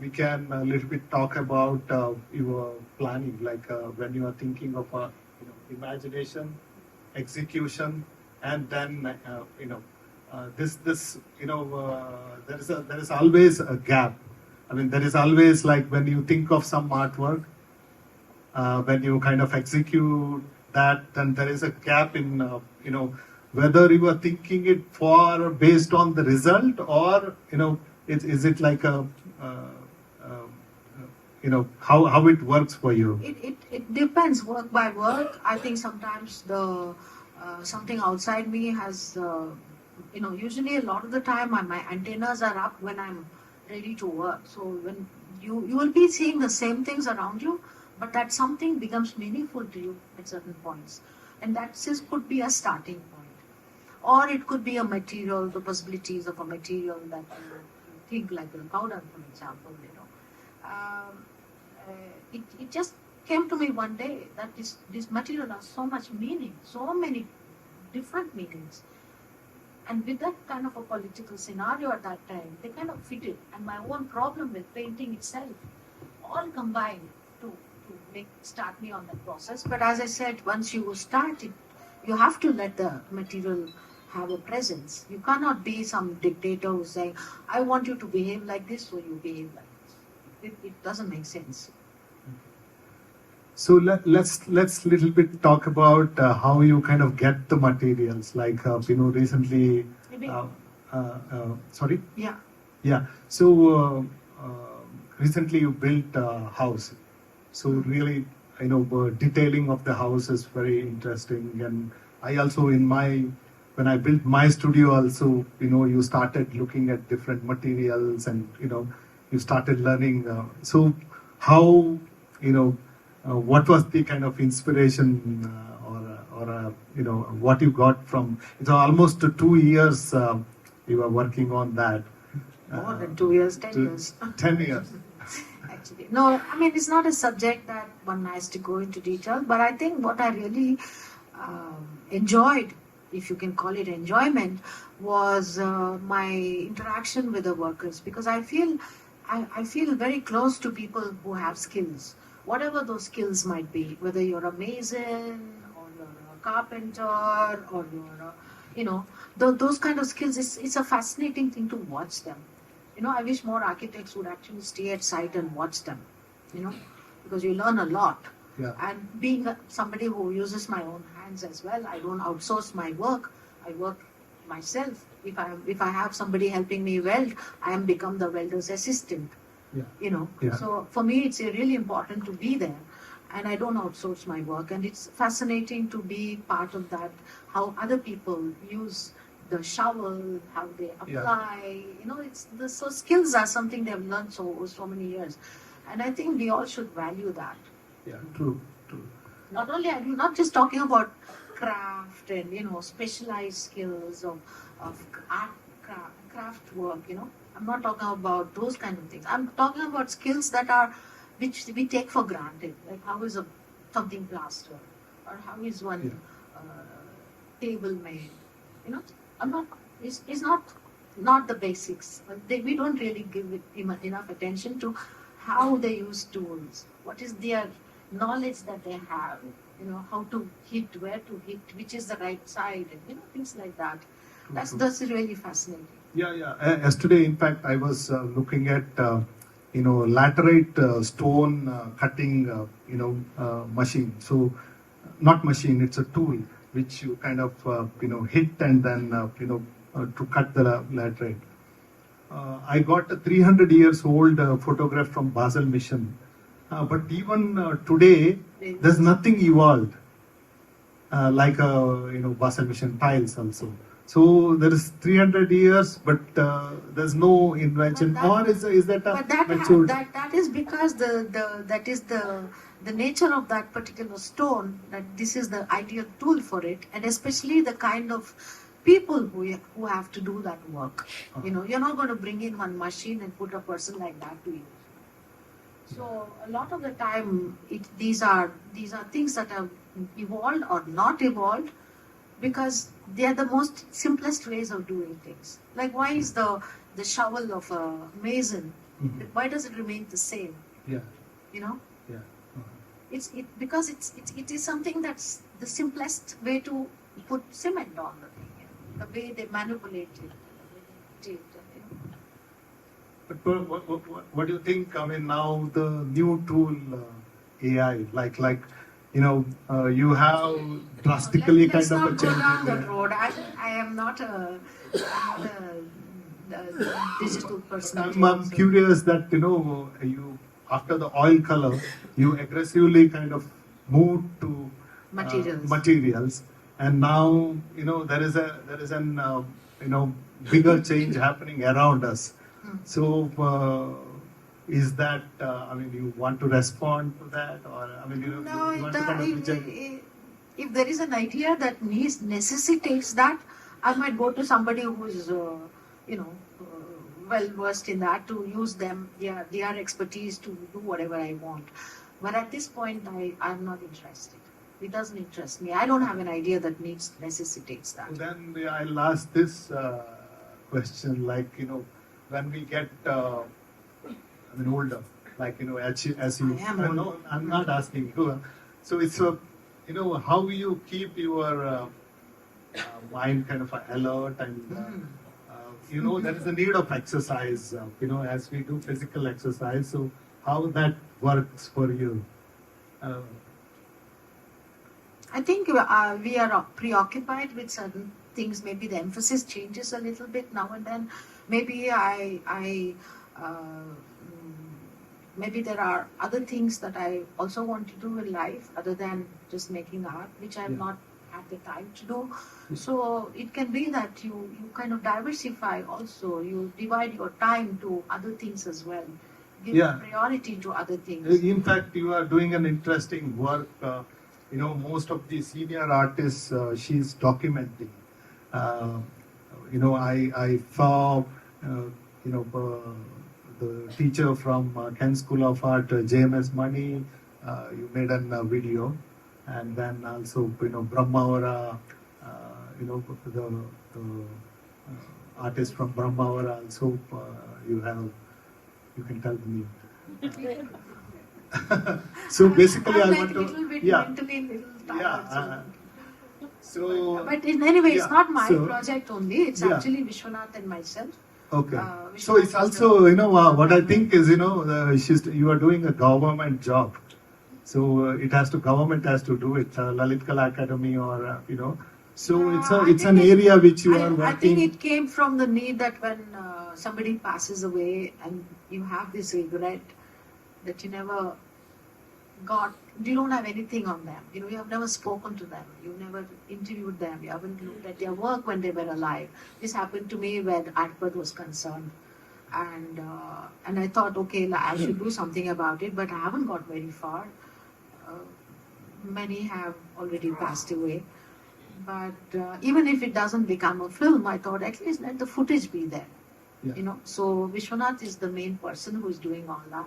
we can a little bit talk about your planning, like when you are thinking of imagination, execution, and then there is always a gap. I mean, there is always, like, when you think of some artwork, when you kind of execute that, then there is a gap in whether you are thinking it for based on the result, or is it like a how it works for you? It depends work by work. I think sometimes the something outside me has usually a lot of the time my antennas are up when I'm ready to work. So when you will be seeing the same things around you, but that something becomes meaningful to you at certain points, and that just could be a starting point, or it could be a material, the possibilities of a material that you think, like the powder, for example. It just came to me one day that this material has so much meaning, so many different meanings. And with that kind of a political scenario at that time, they kind of fit it. And my own problem with painting itself, all combined to start me on that process. But as I said, once you start it, you have to let the material have a presence. You cannot be some dictator who's saying, I want you to behave like this, so you behave like this. It doesn't make sense. So let's little bit talk about how you kind of get the materials. Like recently, sorry. Yeah. So recently you built a house. So really, detailing of the house is very interesting. And I also when I built my studio also, you started looking at different materials, and you started learning. So how what was the kind of inspiration or what you got from? It's almost 2 years you were working on that. More than 2 years, 10 years. 10 years. Actually, no, I mean, it's not a subject that one has to go into detail, but I think what I really enjoyed, if you can call it enjoyment, was my interaction with the workers, because I feel very close to people who have skills, whatever those skills might be, whether you're a mason or you're a carpenter or you're those kind of skills. It's a fascinating thing to watch them. I wish more architects would actually stay at site and watch them, because you learn a lot. Yeah. And being somebody who uses my own hands as well, I don't outsource my work. I work myself. If I have somebody helping me weld, I am become the welder's assistant. Yeah. Yeah. So for me, it's really important to be there, and I don't outsource my work. And it's fascinating to be part of that. How other people use the shovel, how they apply. Yeah. So skills are something they've learned so many years, and I think we all should value that. Yeah. True. I'm not just talking about craft and specialized skills of art, craft work. I'm not talking about those kind of things. I'm talking about skills which we take for granted, like how is something plastered, or how is one table made. It's not the basics. We don't really give it enough attention to how they use tools. What is their knowledge that they have, how to hit, where to hit, which is the right side, and things like that. That's really fascinating. Yeah. Yesterday, in fact, I was looking at laterite stone cutting machine. So not machine, it's a tool which you kind of hit and then to cut the laterite. I got a 300 years old photograph from Basel Mission, but even today there's nothing evolved like Basel Mission tiles also. So there is 300 years, but there's no invention. Or is that a matured? That is because that is the nature of that particular stone. That this is the ideal tool for it, and especially the kind of people who have to do that work. You're not going to bring in one machine and put a person like that to use. So a lot of the time, these are things that have evolved or not evolved, because they are the most simplest ways of doing things. Like, why is the shovel of a mason? Why does it remain the same? Yeah. Yeah. Because it is something that's the simplest way to put cement on the thing. The way they manipulate it. But what do you think? I mean, now the new tool AI, like you have drastically Let's kind of a not change. go down that road. I am not a digital person. I'm curious that you after the oil color, you aggressively kind of moved to materials, and now there is an bigger change happening around us. So is that you want to respond to that, or you want to kind of reject? If there is an idea that necessitates that, I might go to somebody who is well versed in that, to use their expertise to do whatever I want. But at this point, I'm not interested. It doesn't interest me. I don't have an idea that necessitates that. So then I'll ask this question, like when we get older, like as you no, I'm not asking you. So it's how you keep your mind kind of alert, and there is a need of exercise, as we do physical exercise. So how that works for you? I think we are preoccupied with certain things. Maybe the emphasis changes a little bit now and then. Maybe maybe there are other things that I also want to do in life other than just making art, which I've not had the time to do. So it can be that you kind of diversify also. You divide your time to other things as well. Give priority to other things. In fact, you are doing an interesting work. Most of the senior artists, she's documenting. I saw, the teacher from Kent School of Art, JMS Mani, you made a video, and then also, Brahmavara, the artist from Brahmavara also, you can tell me. So basically, I want to, mentally tired. But in any way, it's not my project only. It's actually Vishwanath and myself. Okay. So it's also, what I think is, you are doing a government job. So government has to do it, Lalit Kala Academy, or, so it's an area which you are working. I think it came from the need that when somebody passes away and you have this regret that you don't have anything on them. You have never spoken to them. You've never interviewed them. You haven't looked at their work when they were alive. This happened to me when Artpad was concerned. And I thought, okay, I should do something about it, but I haven't got very far. Many have already passed away. But even if it doesn't become a film, I thought at least let the footage be there. So Vishwanath is the main person who is doing all that.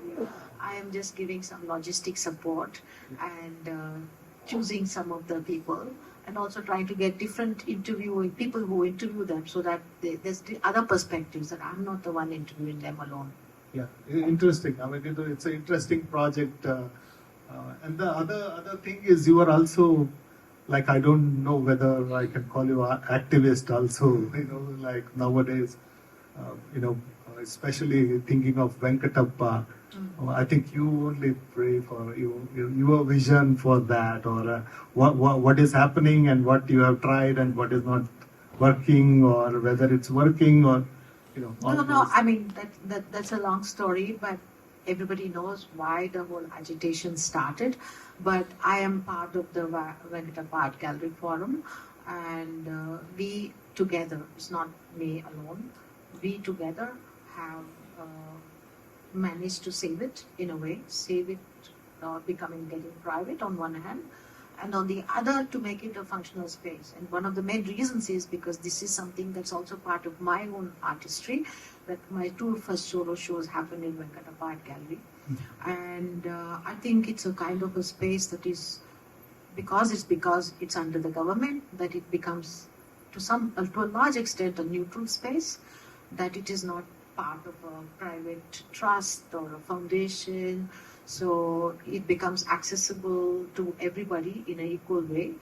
I am just giving some logistic support and choosing some of the people, and also trying to get different people who interview them, so that there's the other perspectives, that I'm not the one interviewing them alone. Yeah, interesting. It's an interesting project. And the other thing is you are also, like, I don't know whether I can call you a activist also, like nowadays, especially thinking of Venkatappa. I think you only pray for your vision for that, or what is happening and what you have tried and what is not working, or whether it's working, or all No, those. I mean, that's a long story, but everybody knows why the whole agitation started. But I am part of the Venkatappa Art Gallery Forum, and we together, it's not me alone, we together have managed to save it in a way, save it getting private on one hand, and on the other to make it a functional space. And one of the main reasons is because this is something that's also part of my own artistry, that my two first solo shows happened in Venkatappa Art Gallery. And I think it's a kind of a space that is, because it's under the government, that it becomes to a large extent a neutral space, that it is not part of a private trust or a foundation. So it becomes accessible to everybody in an equal way,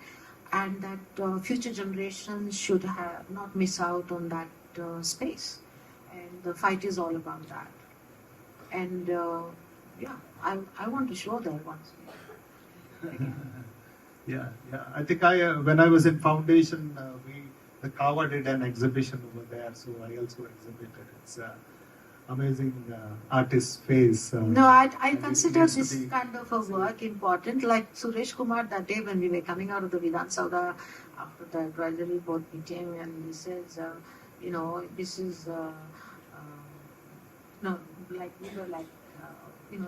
and that future generations should not miss out on that space. And the fight is all about that. And yeah, I want to show that once. Yeah. I think when I was in foundation, the Kawa did an exhibition over there, so I also exhibited. It's amazing artist space. No, I and it consider needs to this be- kind of a work important. Like Suresh Kumar, that day when we were coming out of the Vidhan Sauda after the advisory board meeting, and he says, this is, no, like we were like,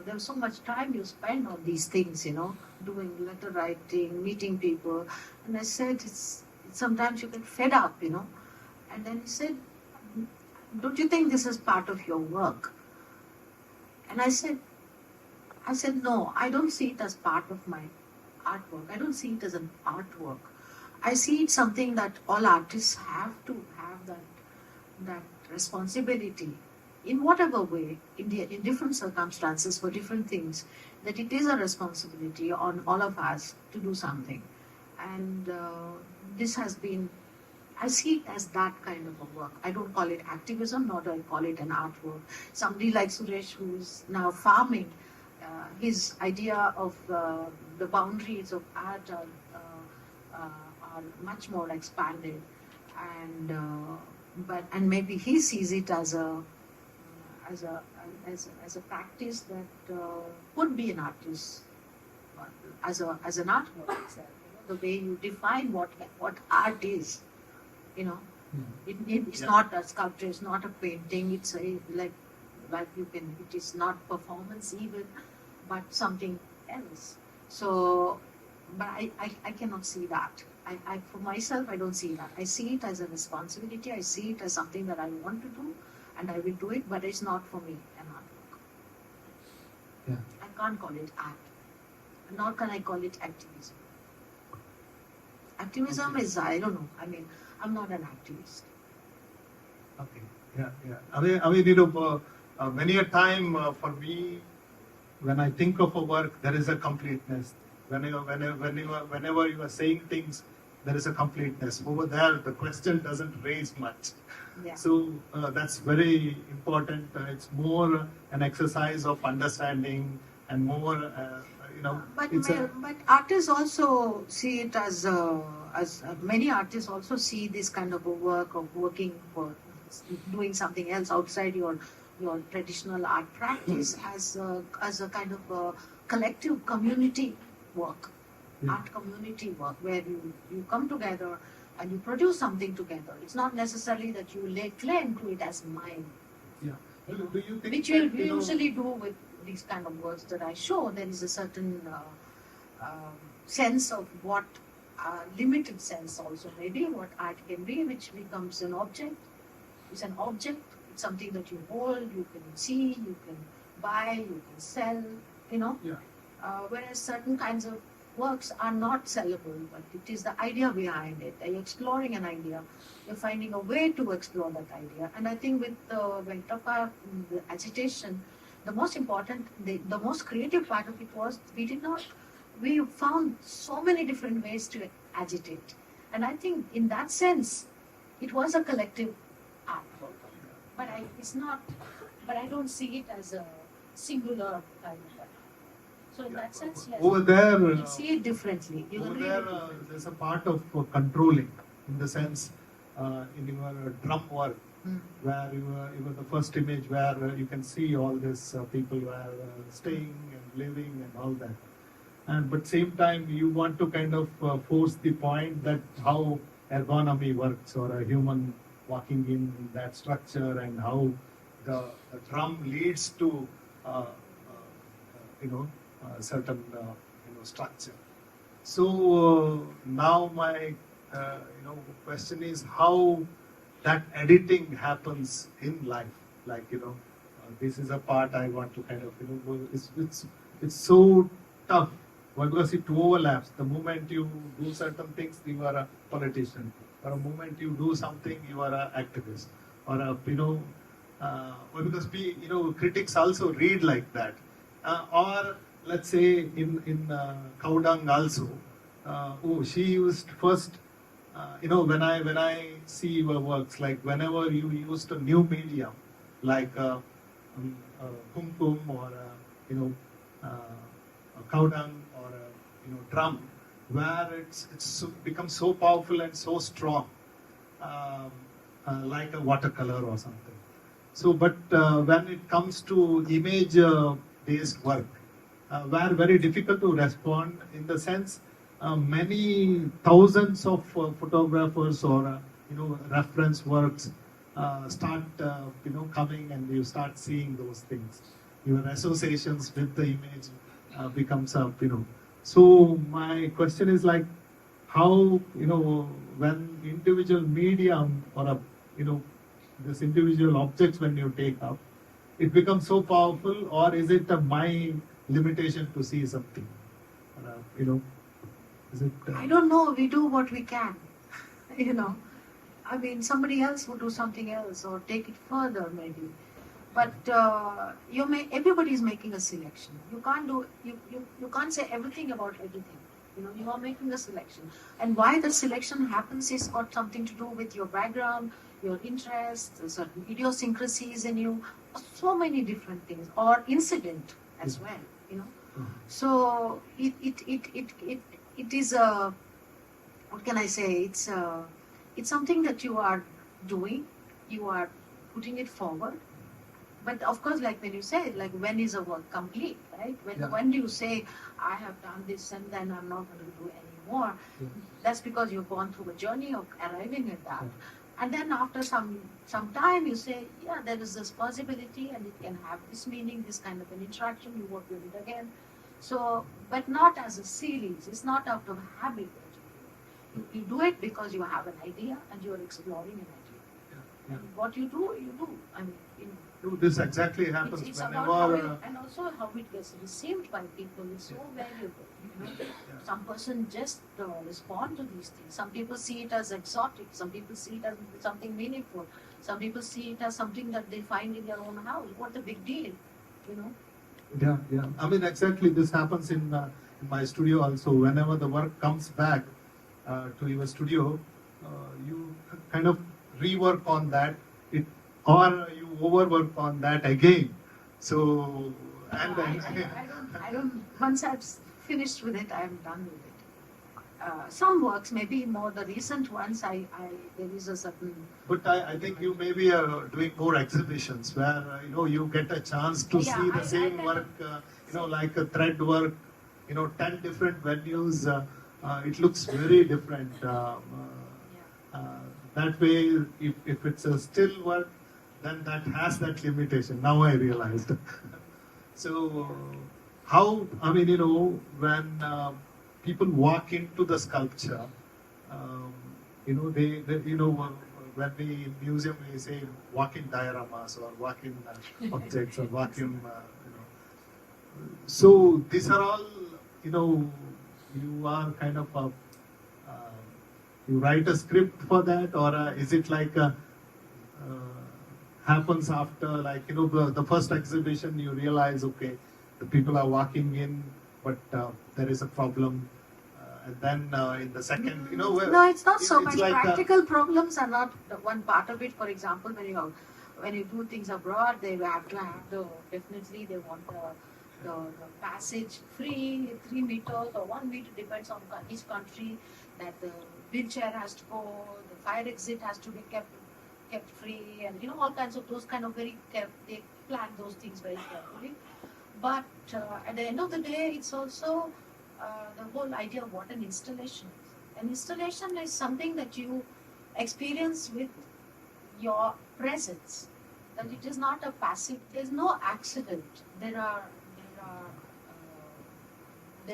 there's so much time you spend on these things, doing letter writing, meeting people. And I said, it's sometimes you get fed up, And then he said, don't you think this is part of your work? And I said, no, I don't see it as part of my artwork. I don't see it as an artwork. I see it something that all artists have to have that responsibility in whatever way, in different circumstances for different things, that it is a responsibility on all of us to do something. And this has been, I see it as that kind of a work. I don't call it activism, nor do I call it an artwork. Somebody like Suresh, who's now farming, his idea of the boundaries of art are much more expanded, and maybe he sees it as a practice that could be an artist, as an artwork itself. The way you define what art is. It's not a sculpture, it's not a painting, it's like it is not performance even, but something else. So, but I cannot see that. I for myself, I don't see that. I see it as a responsibility, I see it as something that I want to do, and I will do it, but it's not for me an artwork. Yeah. I can't call it art, nor can I call it activism. Activism is, I don't know, I'm not an activist. Okay. Yeah. I mean, many a time for me, when I think of a work, there is a completeness. Whenever you are saying things, there is a completeness. Over there, the question doesn't raise much. Yeah. So that's very important. It's more an exercise of understanding and more, But it's but artists also see it as many artists also see this kind of a work of working for doing something else outside your traditional art practice as a kind of a collective community work, art community work, where you come together and you produce something together. It's not necessarily that you lay claim to it as mine. Yeah. Do you think Which that, we usually do with these kind of works that I show. There is a certain sense of what, limited sense also maybe, what art can be, which becomes an object. It's an object, it's something that you hold, you can see, you can buy, you can sell, Yeah. Whereas certain kinds of works are not sellable, but it is the idea behind it. You're exploring an idea, you're finding a way to explore that idea. And I think with the Venkatappa, the agitation, the most important, the most creative part of it was we found so many different ways to agitate. And I think in that sense, it was a collective artwork. But I don't see it as a singular kind of art. So in that sense, yes, Over there, you see it differently. You over agree there, with it? there's a part of controlling, in the sense, in your drum work, where you were the first image where you can see all these people who are staying and living and all that. And but same time, you want to kind of force the point that how ergonomy works, or a human walking in that structure, and how the drum leads to certain structure. So now my question is how that editing happens in life. Like this is a part I want to kind of it's so tough because it overlaps. The moment you do certain things, you are a politician. Or a moment you do something, you are an activist. Or or because critics also read like that. Or let's say in Cowdung also, she used first. When I see your works, like whenever you used a new medium, like kumkum or a cowdung or a drum, where it's become so powerful and so strong, like a watercolor or something. So, but when it comes to image-based work, were very difficult to respond, in the sense many thousands of photographers or reference works start coming, and you start seeing those things. Your associations with the image becomes up. So my question is like, how when individual medium or this individual objects, when you take up, it becomes so powerful, or is it my limitation to see something? Is it? I don't know. We do what we can. I mean, somebody else would do something else or take it further, maybe. But everybody is making a selection. You can't do. You can't say everything about everything. You are making a selection, and why the selection happens is got something to do with your background, your interests, certain idiosyncrasies in you, so many different things, or incident as well. So it is a, what can I say? It's something that you are doing, you are putting it forward. But of course, like when you say, like when is a work complete, right? When do you say, I have done this and then I'm not going to do any more? Yeah. That's because you've gone through a journey of arriving at that. And then after some time, you say, yeah, there is this possibility and it can have this meaning, this kind of an interaction, you work with it again. So, but not as a series. It's not out of habit that you do it because you have an idea and you are exploring an idea. Yeah. And what you do. I mean, This exactly happens it's whenever. about and also how it gets received by people is so valuable. Some person just respond to these things. Some people see it as exotic. Some people see it as something meaningful. Some people see it as something that they find in their own house. What a big deal, Yeah. I mean, exactly. This happens in my studio also. Whenever the work comes back to your studio, you kind of rework on that, or you overwork on that again. So, and I don't. Once I've finished with it, I'm done with it. Some works, maybe more the recent ones, there is a certain. But I think you may be doing more exhibitions where you get a chance to see the same work, like a thread work, 10 different venues. It looks very different. That way, if it's a still work, then that has that limitation. Now I realized. So, how, I mean, when people walk into the sculpture, when we in museum we say walk-in dioramas or walk-in objects or walk-in, So these are all, you are kind of you write a script for that, or is it like happens after, like, the first exhibition, you realize, okay, the people are walking in, but there is a problem. And then in the second, No, it's not so it's much. like Practical problems are not the one part of it. For example, when you do things abroad, they have to have definitely they want the passage free, 3 meters or 1 meter, depends on each country. That the wheelchair has to go, the fire exit has to be kept free, and all kinds of those kind of they plan those things very carefully. But at the end of the day, it's also the whole idea of what an installation is. An installation is something that you experience with your presence. That it is not a passive. There's no accident. There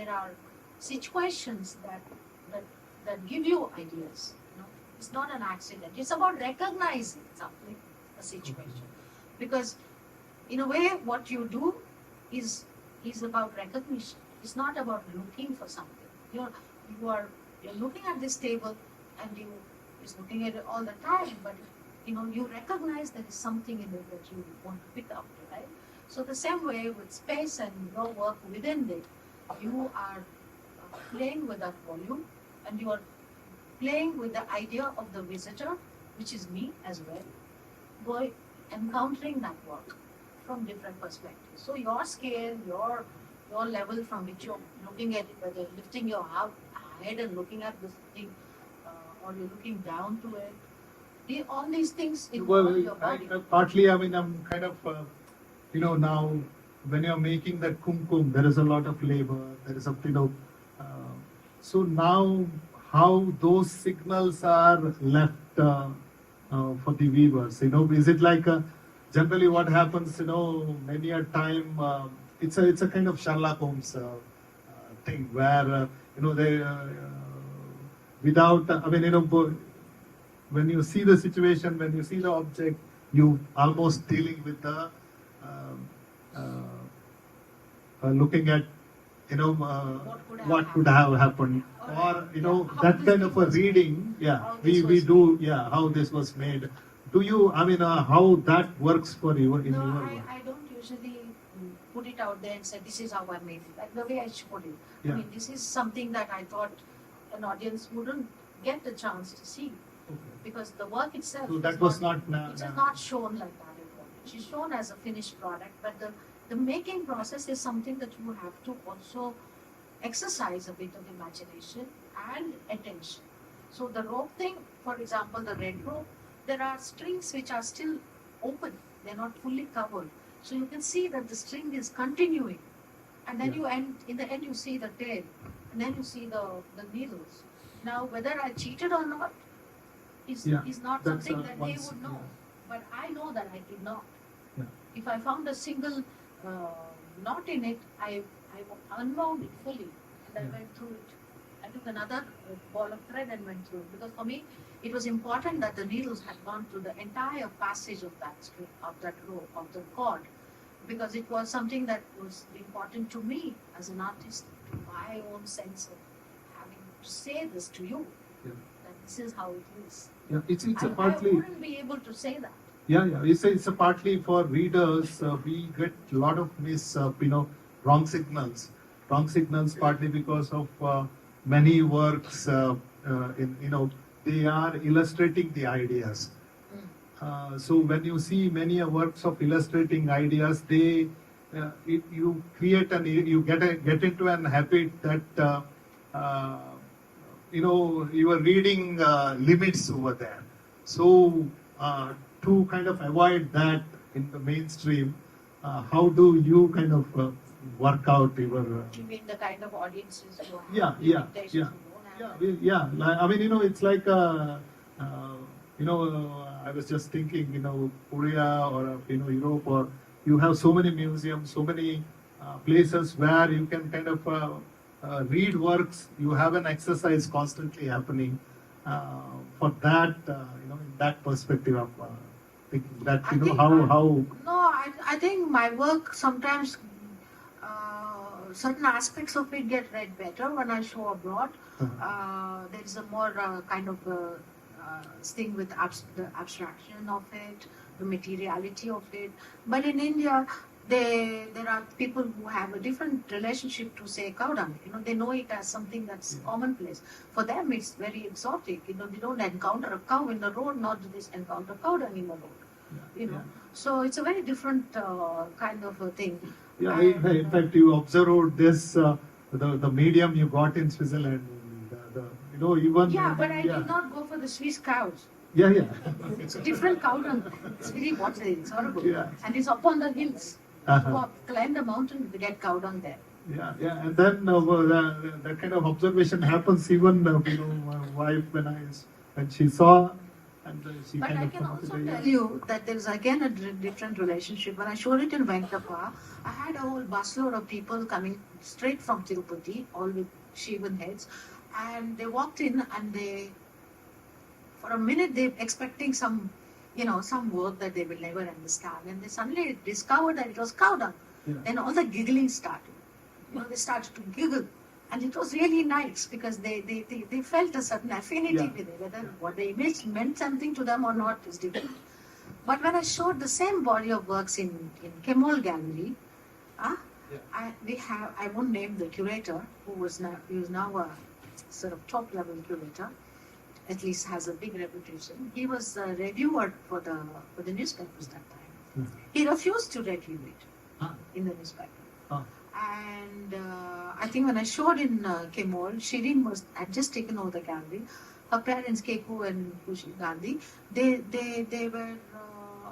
are situations that give you ideas. It's not an accident. It's about recognizing something, a situation, because in a way, what you do is about recognition. It's not about looking for something. You're looking at this table, and you is looking at it all the time, but you recognize there is something in it that you want to pick up, right? So the same way with space and your work within it, you are playing with that volume, and you are playing with the idea of the visitor, which is me as well, by encountering that work from different perspectives. So your scale, your level from which you're looking at it, whether lifting your head and looking at this thing, or you're looking down to it, all these things involve your body. Partly, I mean, I'm kind of, now when you're making that kumkum, there is a lot of labor, there is a, so now how those signals are left for the weavers, is it like generally what happens, many a time, it's a kind of Sherlock Holmes thing where, they, without, when you see the situation, when you see the object, you almost dealing with the, looking at, what could have happened, or that kind of a reading, we do, how this was made. Do you, how that works for you in your work? I don't usually put it out there and say this is how I made it. Like the way I showed it. Yeah. This is something that I thought an audience wouldn't get the chance to see, because the work itself. So that was not. It is not shown like that at all. It is shown as a finished product, but the making process is something that you have to also exercise a bit of imagination and attention. So the rope thing, for example, the red rope, there are strings which are still open. They're not fully covered. So you can see that the string is continuing. And then in the end you see the tail. And then you see the needles. Now whether I cheated or not is not something that they would know. But I know that I did not. Yeah. If I found a single knot in it, I unwound it fully. And I went through it. I took another ball of thread and went through it. Because for me, it was important that the needles had gone through the entire passage of that string, of that rope, of the cord, because it was something that was important to me as an artist, to my own sense of having to say this to you, that this is how it is. Yeah, it's a I partly. wouldn't be able to say that. Yeah. It's a partly for readers. We get a lot of wrong signals. Wrong signals partly because of many works. They are illustrating the ideas. So when you see many works of illustrating ideas, they you create you get into an habit that your reading limits over there. So to kind of avoid that in the mainstream, how do you kind of work out your? You mean the kind of audiences who have Yeah. It's like I was just thinking, Korea or Europe, or you have so many museums, so many places where you can kind of read works. You have an exercise constantly happening. For that, in that perspective of thinking that how. No, I think my work sometimes. Certain aspects of it get read better when I show abroad. There is a more kind of thing with the abstraction of it, the materiality of it. But in India, there are people who have a different relationship to say cow dung. They know it as something that's commonplace. For them, it's very exotic. They don't encounter a cow in the road, nor do they encounter cow dung in the road. So it's a very different kind of a thing. Yeah, in fact, you observed this, the medium you got in Switzerland, even. Yeah, but I did not go for the Swiss cows. Yeah. It's a different cow dung. It's really watery. It's horrible. Yeah. And it's up on the hills. Go up, climb the mountain, we get cow dung there. Yeah, and then that kind of observation happens even my wife when she saw, and she But kind I of can also tell you that there is again a different relationship. When I showed it in Venkatappa, I had a whole busload of people coming straight from Tirupati, all with shaven heads, and they walked in and for a minute they're expecting some work that they will never understand, and they suddenly discovered that it was cow dung. Yeah. Then all the giggling started. They started to giggle, and it was really nice because they felt a certain affinity with it. Whether what the image meant something to them or not is different. But when I showed the same body of works in Kemol Gallery, I won't name the curator who is now a sort of top level curator. At least has a big reputation. He was a reviewer for the newspapers that time. He refused to review it in the newspaper. And I think when I showed in Kemol, Shirin had just taken over the gallery. Her parents, Keku and Kushi Gandhi, they were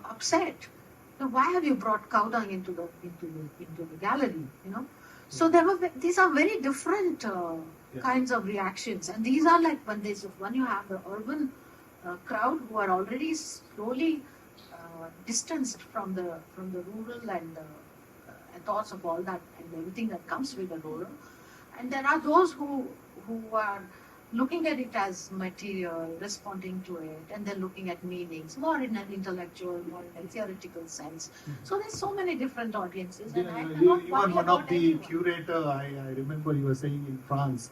upset. Why have you brought cow dung into the gallery? So these are very different kinds of reactions, and these are like when you have the urban crowd who are already slowly distanced from the rural and thoughts of all that and everything that comes with the rural, and there are those who are looking at it as material, responding to it, and then looking at meanings more in an intellectual, more in a theoretical sense. So there's so many different audiences, and I cannot worry Even one about of the anyone. curator, I remember you were saying in France,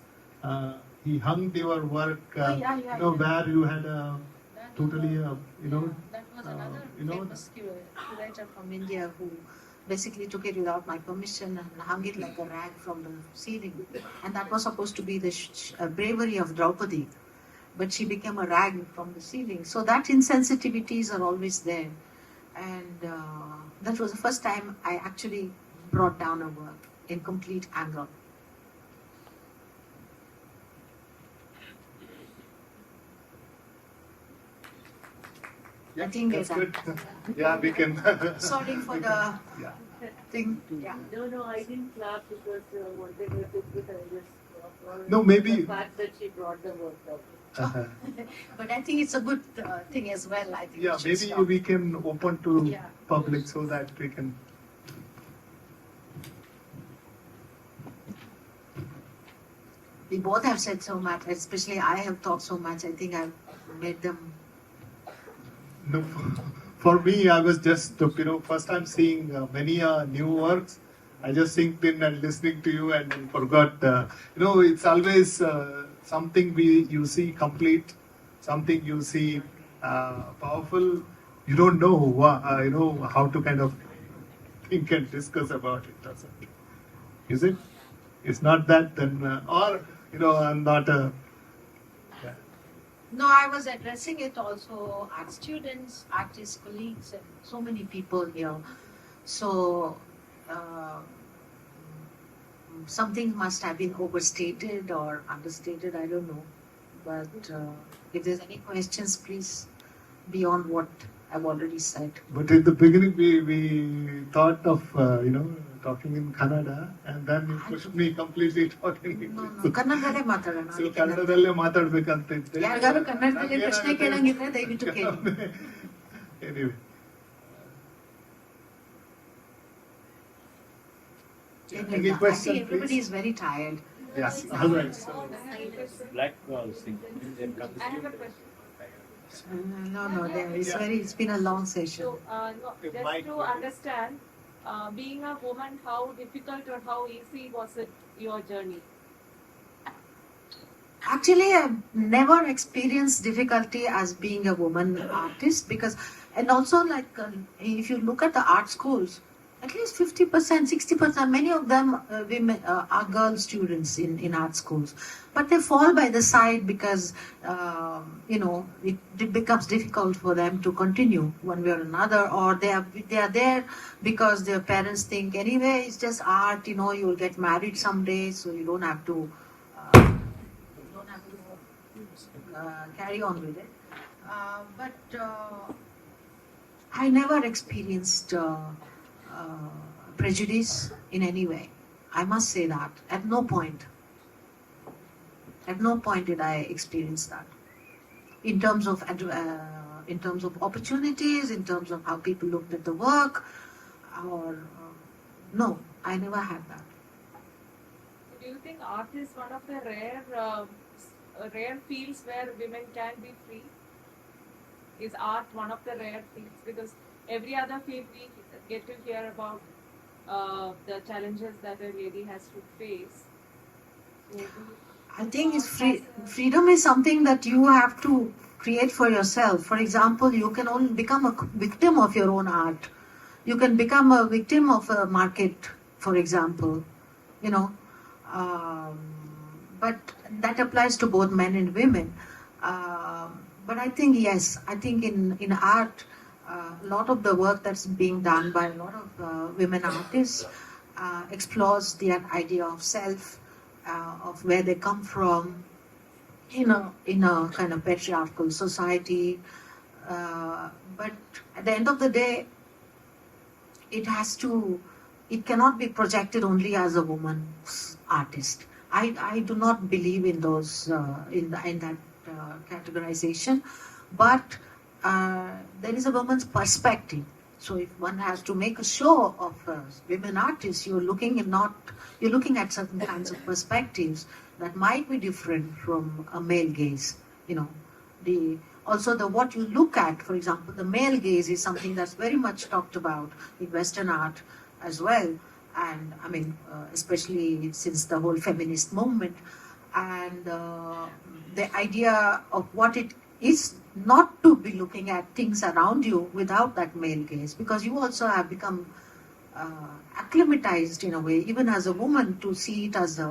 he hung your work, where you had totally, that was another famous curator from India who basically took it without my permission and hung it like a rag from the ceiling. And that was supposed to be the bravery of Draupadi. But she became a rag from the ceiling. So that insensitivities are always there. And that was the first time I actually brought down a work in complete anger. I think that's there's good. Yeah, we can. Sorry for the thing. Yeah. No, I didn't clap because whatever it is, I just No, maybe. the fact that she brought the work out. But I think it's a good thing as well. I think Yeah, we should maybe stop. we can open to Yeah. public so that we can. We both have said so much, especially I have talked so much. I think I've made them. No, for me, I was just, first time seeing many new works. I just synced in and listening to you and forgot. It's always something you see complete, something you see powerful. You don't know, how to kind of think and discuss about it. Doesn't it? Is it? It's not that, then, I'm not a. No, I was addressing it also art students, artist colleagues, and so many people here. So something must have been overstated or understated. I don't know. But if there's any questions, please, beyond what I've already said. But in the beginning, we thought of, talking in Kannada, and then you pushed me completely talking No, English. ಕನ್ನಡದಲ್ಲೇ ಮಾತಾಡೋಣ. So ಕನ್ನಡದಲ್ಲೇ ಮಾತಾಡ್ಬೇಕಂತ ಇದ್ದೆ. ಯಾರಿಗಾದ್ರು ಕನ್ನಡದಲ್ಲಿ ಪ್ರಶ್ನೆ ಕೇಳಂಗಿದ್ರೆ ದಯವಿಟ್ಟು ಕೇಳಿ. Anyway. Any I question, think everybody please? is very tired. Yes, all right. So, Black thing. I have a question. No, it's been a long session. So, just to understand, being a woman, how difficult or how easy was it your journey? Actually, I've never experienced difficulty as being a woman artist because, and also like if you look at the art schools, at least 50%, 60%, many of them women are girl students in art schools, but they fall by the side because it becomes difficult for them to continue one way or another, or they are there because their parents think anyway it's just art, you'll get married someday, so you don't have to. Carry on with it. But I never experienced prejudice in any way. I must say that at no point. At no point did I experience that. In terms of opportunities, in terms of how people looked at the work, or no, I never had that. Do you think art is one of the rare fields where women can be free? Is art one of the rare fields? Because every other field we get to hear about the challenges that a lady has to face. So I think freedom is something that you have to create for yourself. For example, you can only become a victim of your own art. You can become a victim of a market, for example. But that applies to both men and women. But I think, yes, in art, a lot of the work that's being done by a lot of women artists explores the idea of self, of where they come from, in a kind of patriarchal society. But at the end of the day, it cannot be projected only as a woman's artist. I do not believe in those in that categorization, but there is a woman's perspective. So if one has to make a show of women artists, you're looking at certain kinds of perspectives that might be different from a male gaze. What you look at, for example, the male gaze is something that's very much talked about in Western art as well. And I mean, especially since the whole feminist movement, and the idea of what it is not to be looking at things around you without that male gaze, because you also have become acclimatized in a way, even as a woman, to see it as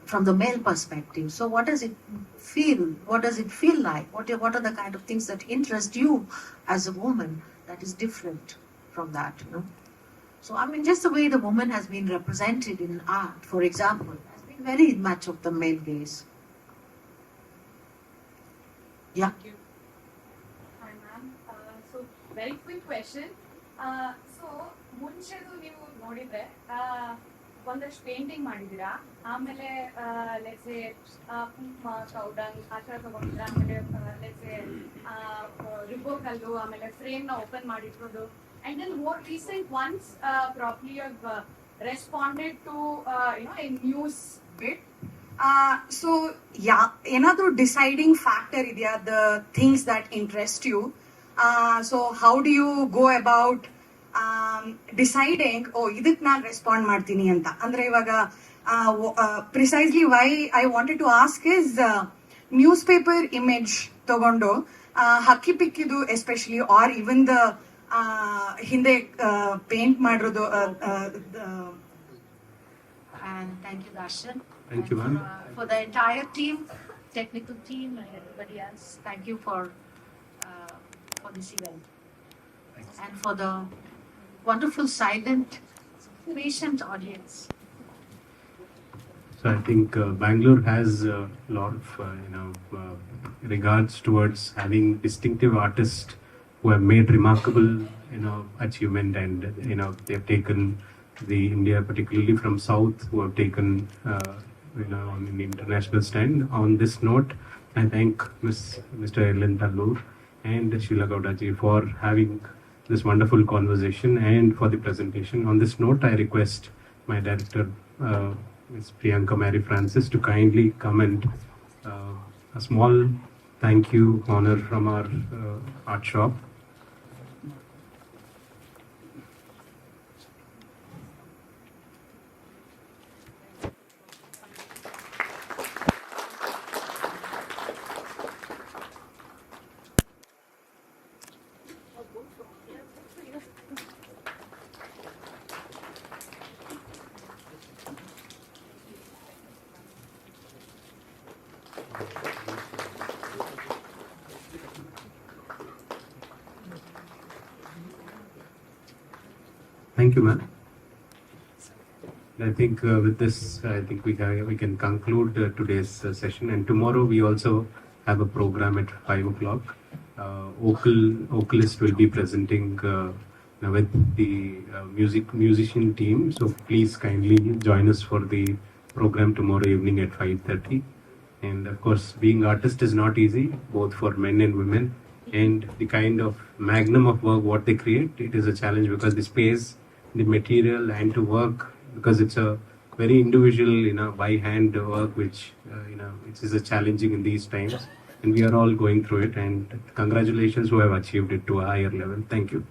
from the male perspective. So what does it feel? What does it feel like? What are the kind of things that interest you as a woman that is different from that? So I mean, just the way the woman has been represented in art, for example, has been very much of the male gaze. Yeah. Thank you. Hi, ma'am. So, very quick question. So, ಮುಂಚೆದು ನೀವು ನೋಡಿದ್ರೆ ಒಂದಷ್ಟು painting ಮಾಡಿದ್ದೀರಾ, ಆಮೇಲೆ let's say ಕುಂಕುಮ ಕೌಡನ್ ಆ ಥರ ತಗೊಂಡಿದ್ದೀರಾ, ಆಮೇಲೆ let's say ರಿಬೋ ಕಲ್ಲು, ಆಮೇಲೆ ಫ್ರೇಮ್ನ ಓಪನ್ ಮಾಡಿಟ್ಕೊಂಡು, and then more recent ones probably have responded to a news bit. So yeah, another deciding factor idea, the things that interest you. So how do you go about deciding, idಕ್ಕೆ ನಾನು respond ಮಾಡ್ತೀನಿ ಅಂತ? ಅಂದ್ರೆ ಇವಾಗ precisely why I wanted to ask is news paper image ತಗೊಂಡು ಹಕ್ಕಿ ಪಿಕ್ಕಿದು especially, R even the ಹಿಂದೆ paint ಮಾಡಿರೋದು. And thank you, Darshan. Thank you, ma'am. For the entire team, technical team, and everybody else, thank you for this event. Thanks. And for the wonderful, silent, patient audience. So I think Bangalore has a lot of regards towards having distinctive artists who have made remarkable achievement, and they have taken the India, particularly from South, who have taken on an international stand. On this note, I thank Mr. Tallur and Sheela Gowda ji for having this wonderful conversation and for the presentation. On this note, I request my director, Ms. Priyanka Mary Francis, to kindly comment a small thank you honor from our art shop. Thank you, ma'am. I think with this, I think we can conclude today's session. And tomorrow we also have a program at 5 o'clock. Vocalist will be presenting with the musician team. So please kindly join us for the program tomorrow evening at 5:30. And of course, being artist is not easy, both for men and women. And the kind of magnum of work what they create, it is a challenge because the space, the material, and to work, because it's a very individual, by hand work, which it is a challenging in these times. And we are all going through it. And congratulations who have achieved it to a higher level. Thank you.